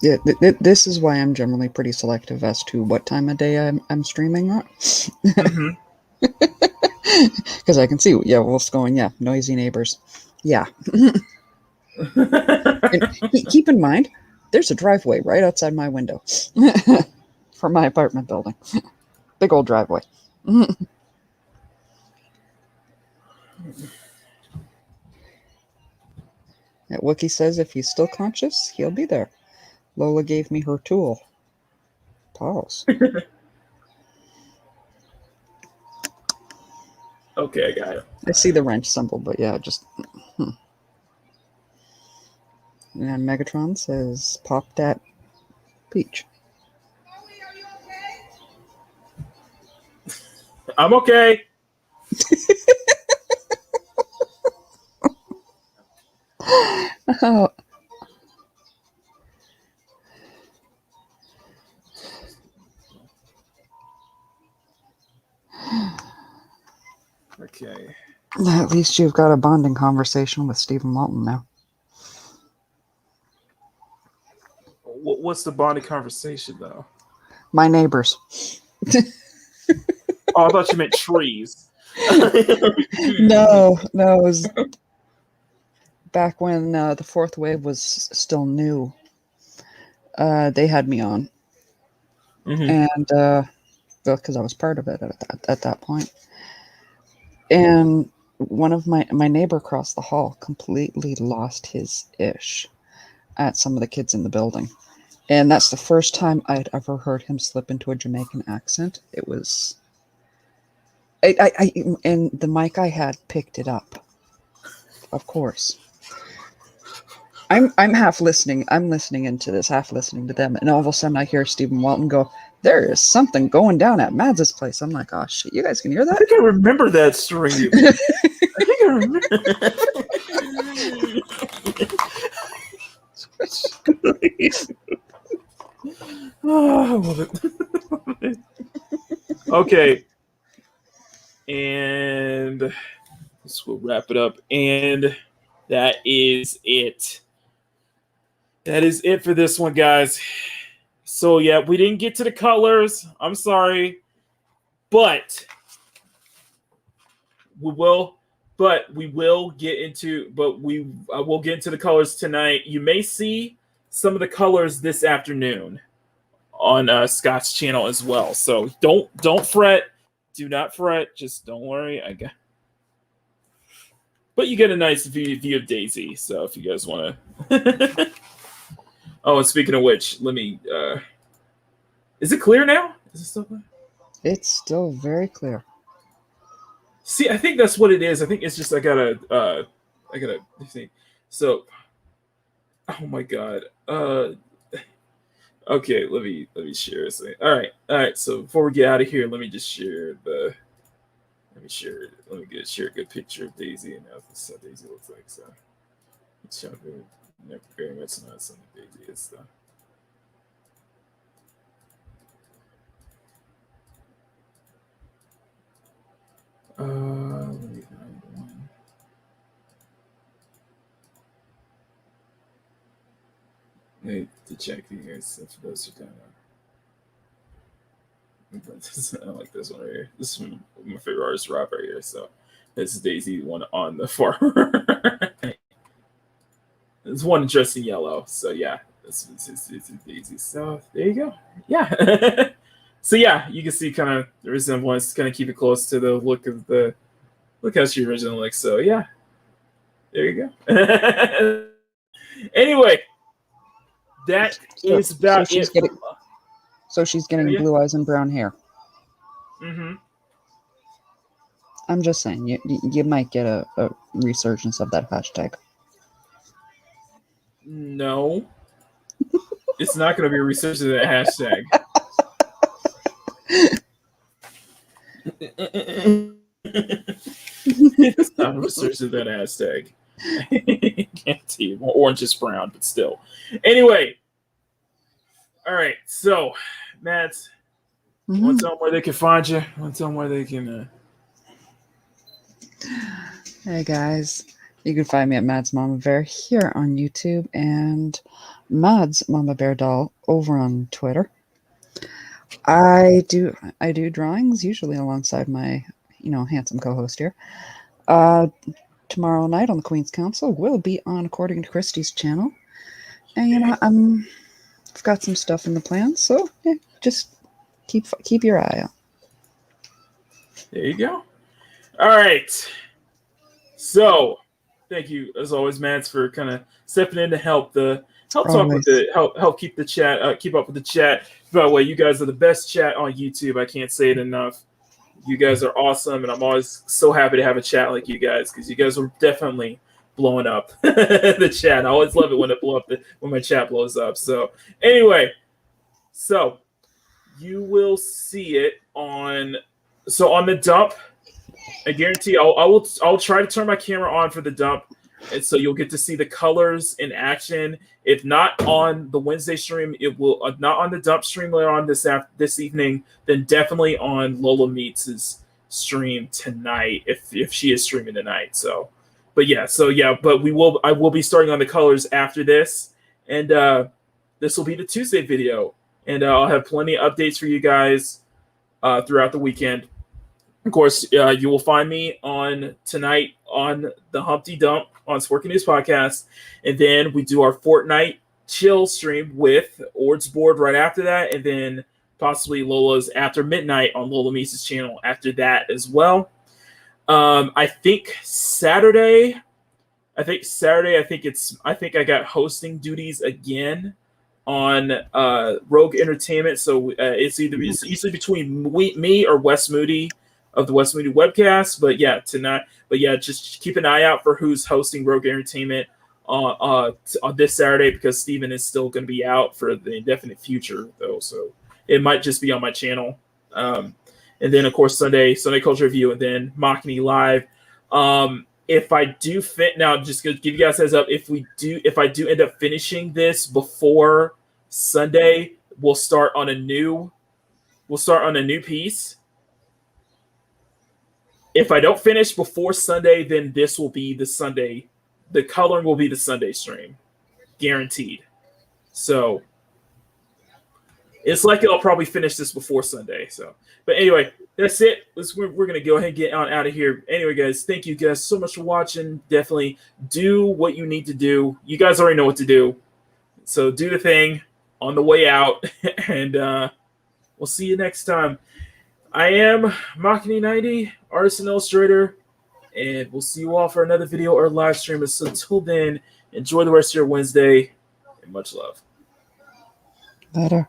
S2: Yeah, this is why I'm generally pretty selective as to what time of day I'm streaming at. Because I can see, Wolf's going, noisy neighbors. Yeah. And keep in mind, there's a driveway right outside my window for my apartment building. Big old driveway. Wookie says if he's still conscious, he'll be there. Lola gave me her tool. Pause.
S1: Okay, I got it.
S2: I see the wrench symbol, but yeah, just... And Megatron says, pop that peach.
S1: I'm okay.
S2: Oh.
S1: Okay.
S2: At least you've got a bonding conversation with Stephen Walton now.
S1: What's the bonding conversation, though?
S2: My neighbors.
S1: Oh, I thought you meant trees.
S2: No, it was back when the fourth wave was still new. They had me on. And because I was part of it at that point. And one of my neighbor across the hall completely lost his ish at some of the kids in the building. And that's the first time I'd ever heard him slip into a Jamaican accent. It was... and the mic I had picked it up. Of course. I'm half listening. I'm listening into this, half listening to them. And all of a sudden I hear Stephen Walton go, there is something going down at Mads' place. I'm like, oh shit, you guys can hear that?
S1: I think I remember that stream. I think I remember. Oh, I love it. Okay. And this will wrap it up. And that is it. that is it for this one, guys. So yeah, we didn't get to the colors. I'm sorry, but we will. But we will get into. But we will get into the colors tonight. You may see some of the colors this afternoon on Scott's channel as well. So don't fret. Do not fret. Just don't worry. But you get a nice view of Daisy. So if you guys want to. Oh, and speaking of which, let me. Is it clear now? Is it still clear?
S2: It's still very clear.
S1: See, I think that's what it is. I think it's just I gotta see. So, oh my god. Okay, let me share this thing. All right. So before we get out of here, let me just share the. Let me share a good picture of Daisy and how this Daisy looks like. So it's showing very much not something Daisy is though. Let me find one. Need to check here. So for those who don't know, I like this one right here. This is my favorite artist, Rob, right here. So this is Daisy, one on the far right. There's one dressed in yellow. So yeah, this is Daisy. So there you go. Yeah. So yeah, you can see kind of the resemblance. Kind of keep it close to the look how she originally looks. So yeah, there you go. Anyway, that is about it.
S2: So she's getting blue eyes and brown hair.
S1: Mm-hmm.
S2: I'm just saying, you might get a resurgence of that hashtag.
S1: No, it's not going to be a resurgence of that hashtag. It's not a resurgence of that hashtag. Can't see. Orange is brown, but still. Anyway. All right, so Matt, want to tell them where they can find you? Want to tell them where they can?
S2: Hey guys, you can find me at Mads Mama Bear here on YouTube and Mads Mama Bear Doll over on Twitter. I do drawings usually alongside my handsome co-host here. Tomorrow night on the Queen's Council will be on According to Christie's channel, and I've got some stuff in the plans, so yeah, just keep your eye out.
S1: There you go. All right. So, thank you as always, Mads, for kind of stepping in to help talk with help keep the chat keep up with the chat. By the way, you guys are the best chat on YouTube. I can't say it enough. You guys are awesome, and I'm always so happy to have a chat like you guys because you guys are definitely blowing up the chat. I always love it when when my chat blows up. So anyway, so you will see it on the dump. I guarantee I'll try to turn my camera on for the dump, and so you'll get to see the colors in action. If not on the Wednesday stream, it will not on the dump stream later on this evening. Then definitely on Lola Meets' stream tonight if she is streaming tonight. So. But I will be starting on the colors after this, and this will be the Tuesday video, and I'll have plenty of updates for you guys throughout the weekend. Of course, you will find me on tonight on the Humpty Dump on Sporking News Podcast, and then we do our Fortnite chill stream with Ord's Board right after that, and then possibly Lola's after midnight on Lola Meets' channel after that as well. I think Saturday. I think I got hosting duties again on Rogue Entertainment. So it's usually between me or Wes Moody of the Wes Moody webcast. But yeah, tonight. But yeah, just keep an eye out for who's hosting Rogue Entertainment on this Saturday because Steven is still going to be out for the indefinite future though. So it might just be on my channel. And then, of course, Sunday Culture Review, and then Makini Live. If I do now, just to give you guys a heads up, if I do end up finishing this before Sunday, we'll start on a new piece. If I don't finish before Sunday, then this will be the Sunday. The coloring will be the Sunday stream, guaranteed. So it's likely I'll probably finish this before Sunday. So, but anyway, that's it. We're gonna go ahead and get on out of here. Anyway, guys, thank you guys so much for watching. Definitely do what you need to do. You guys already know what to do. So do the thing on the way out, and we'll see you next time. I am Makini90, artist and illustrator, and we'll see you all for another video or live stream. So until then, enjoy the rest of your Wednesday, and much love.
S2: Later.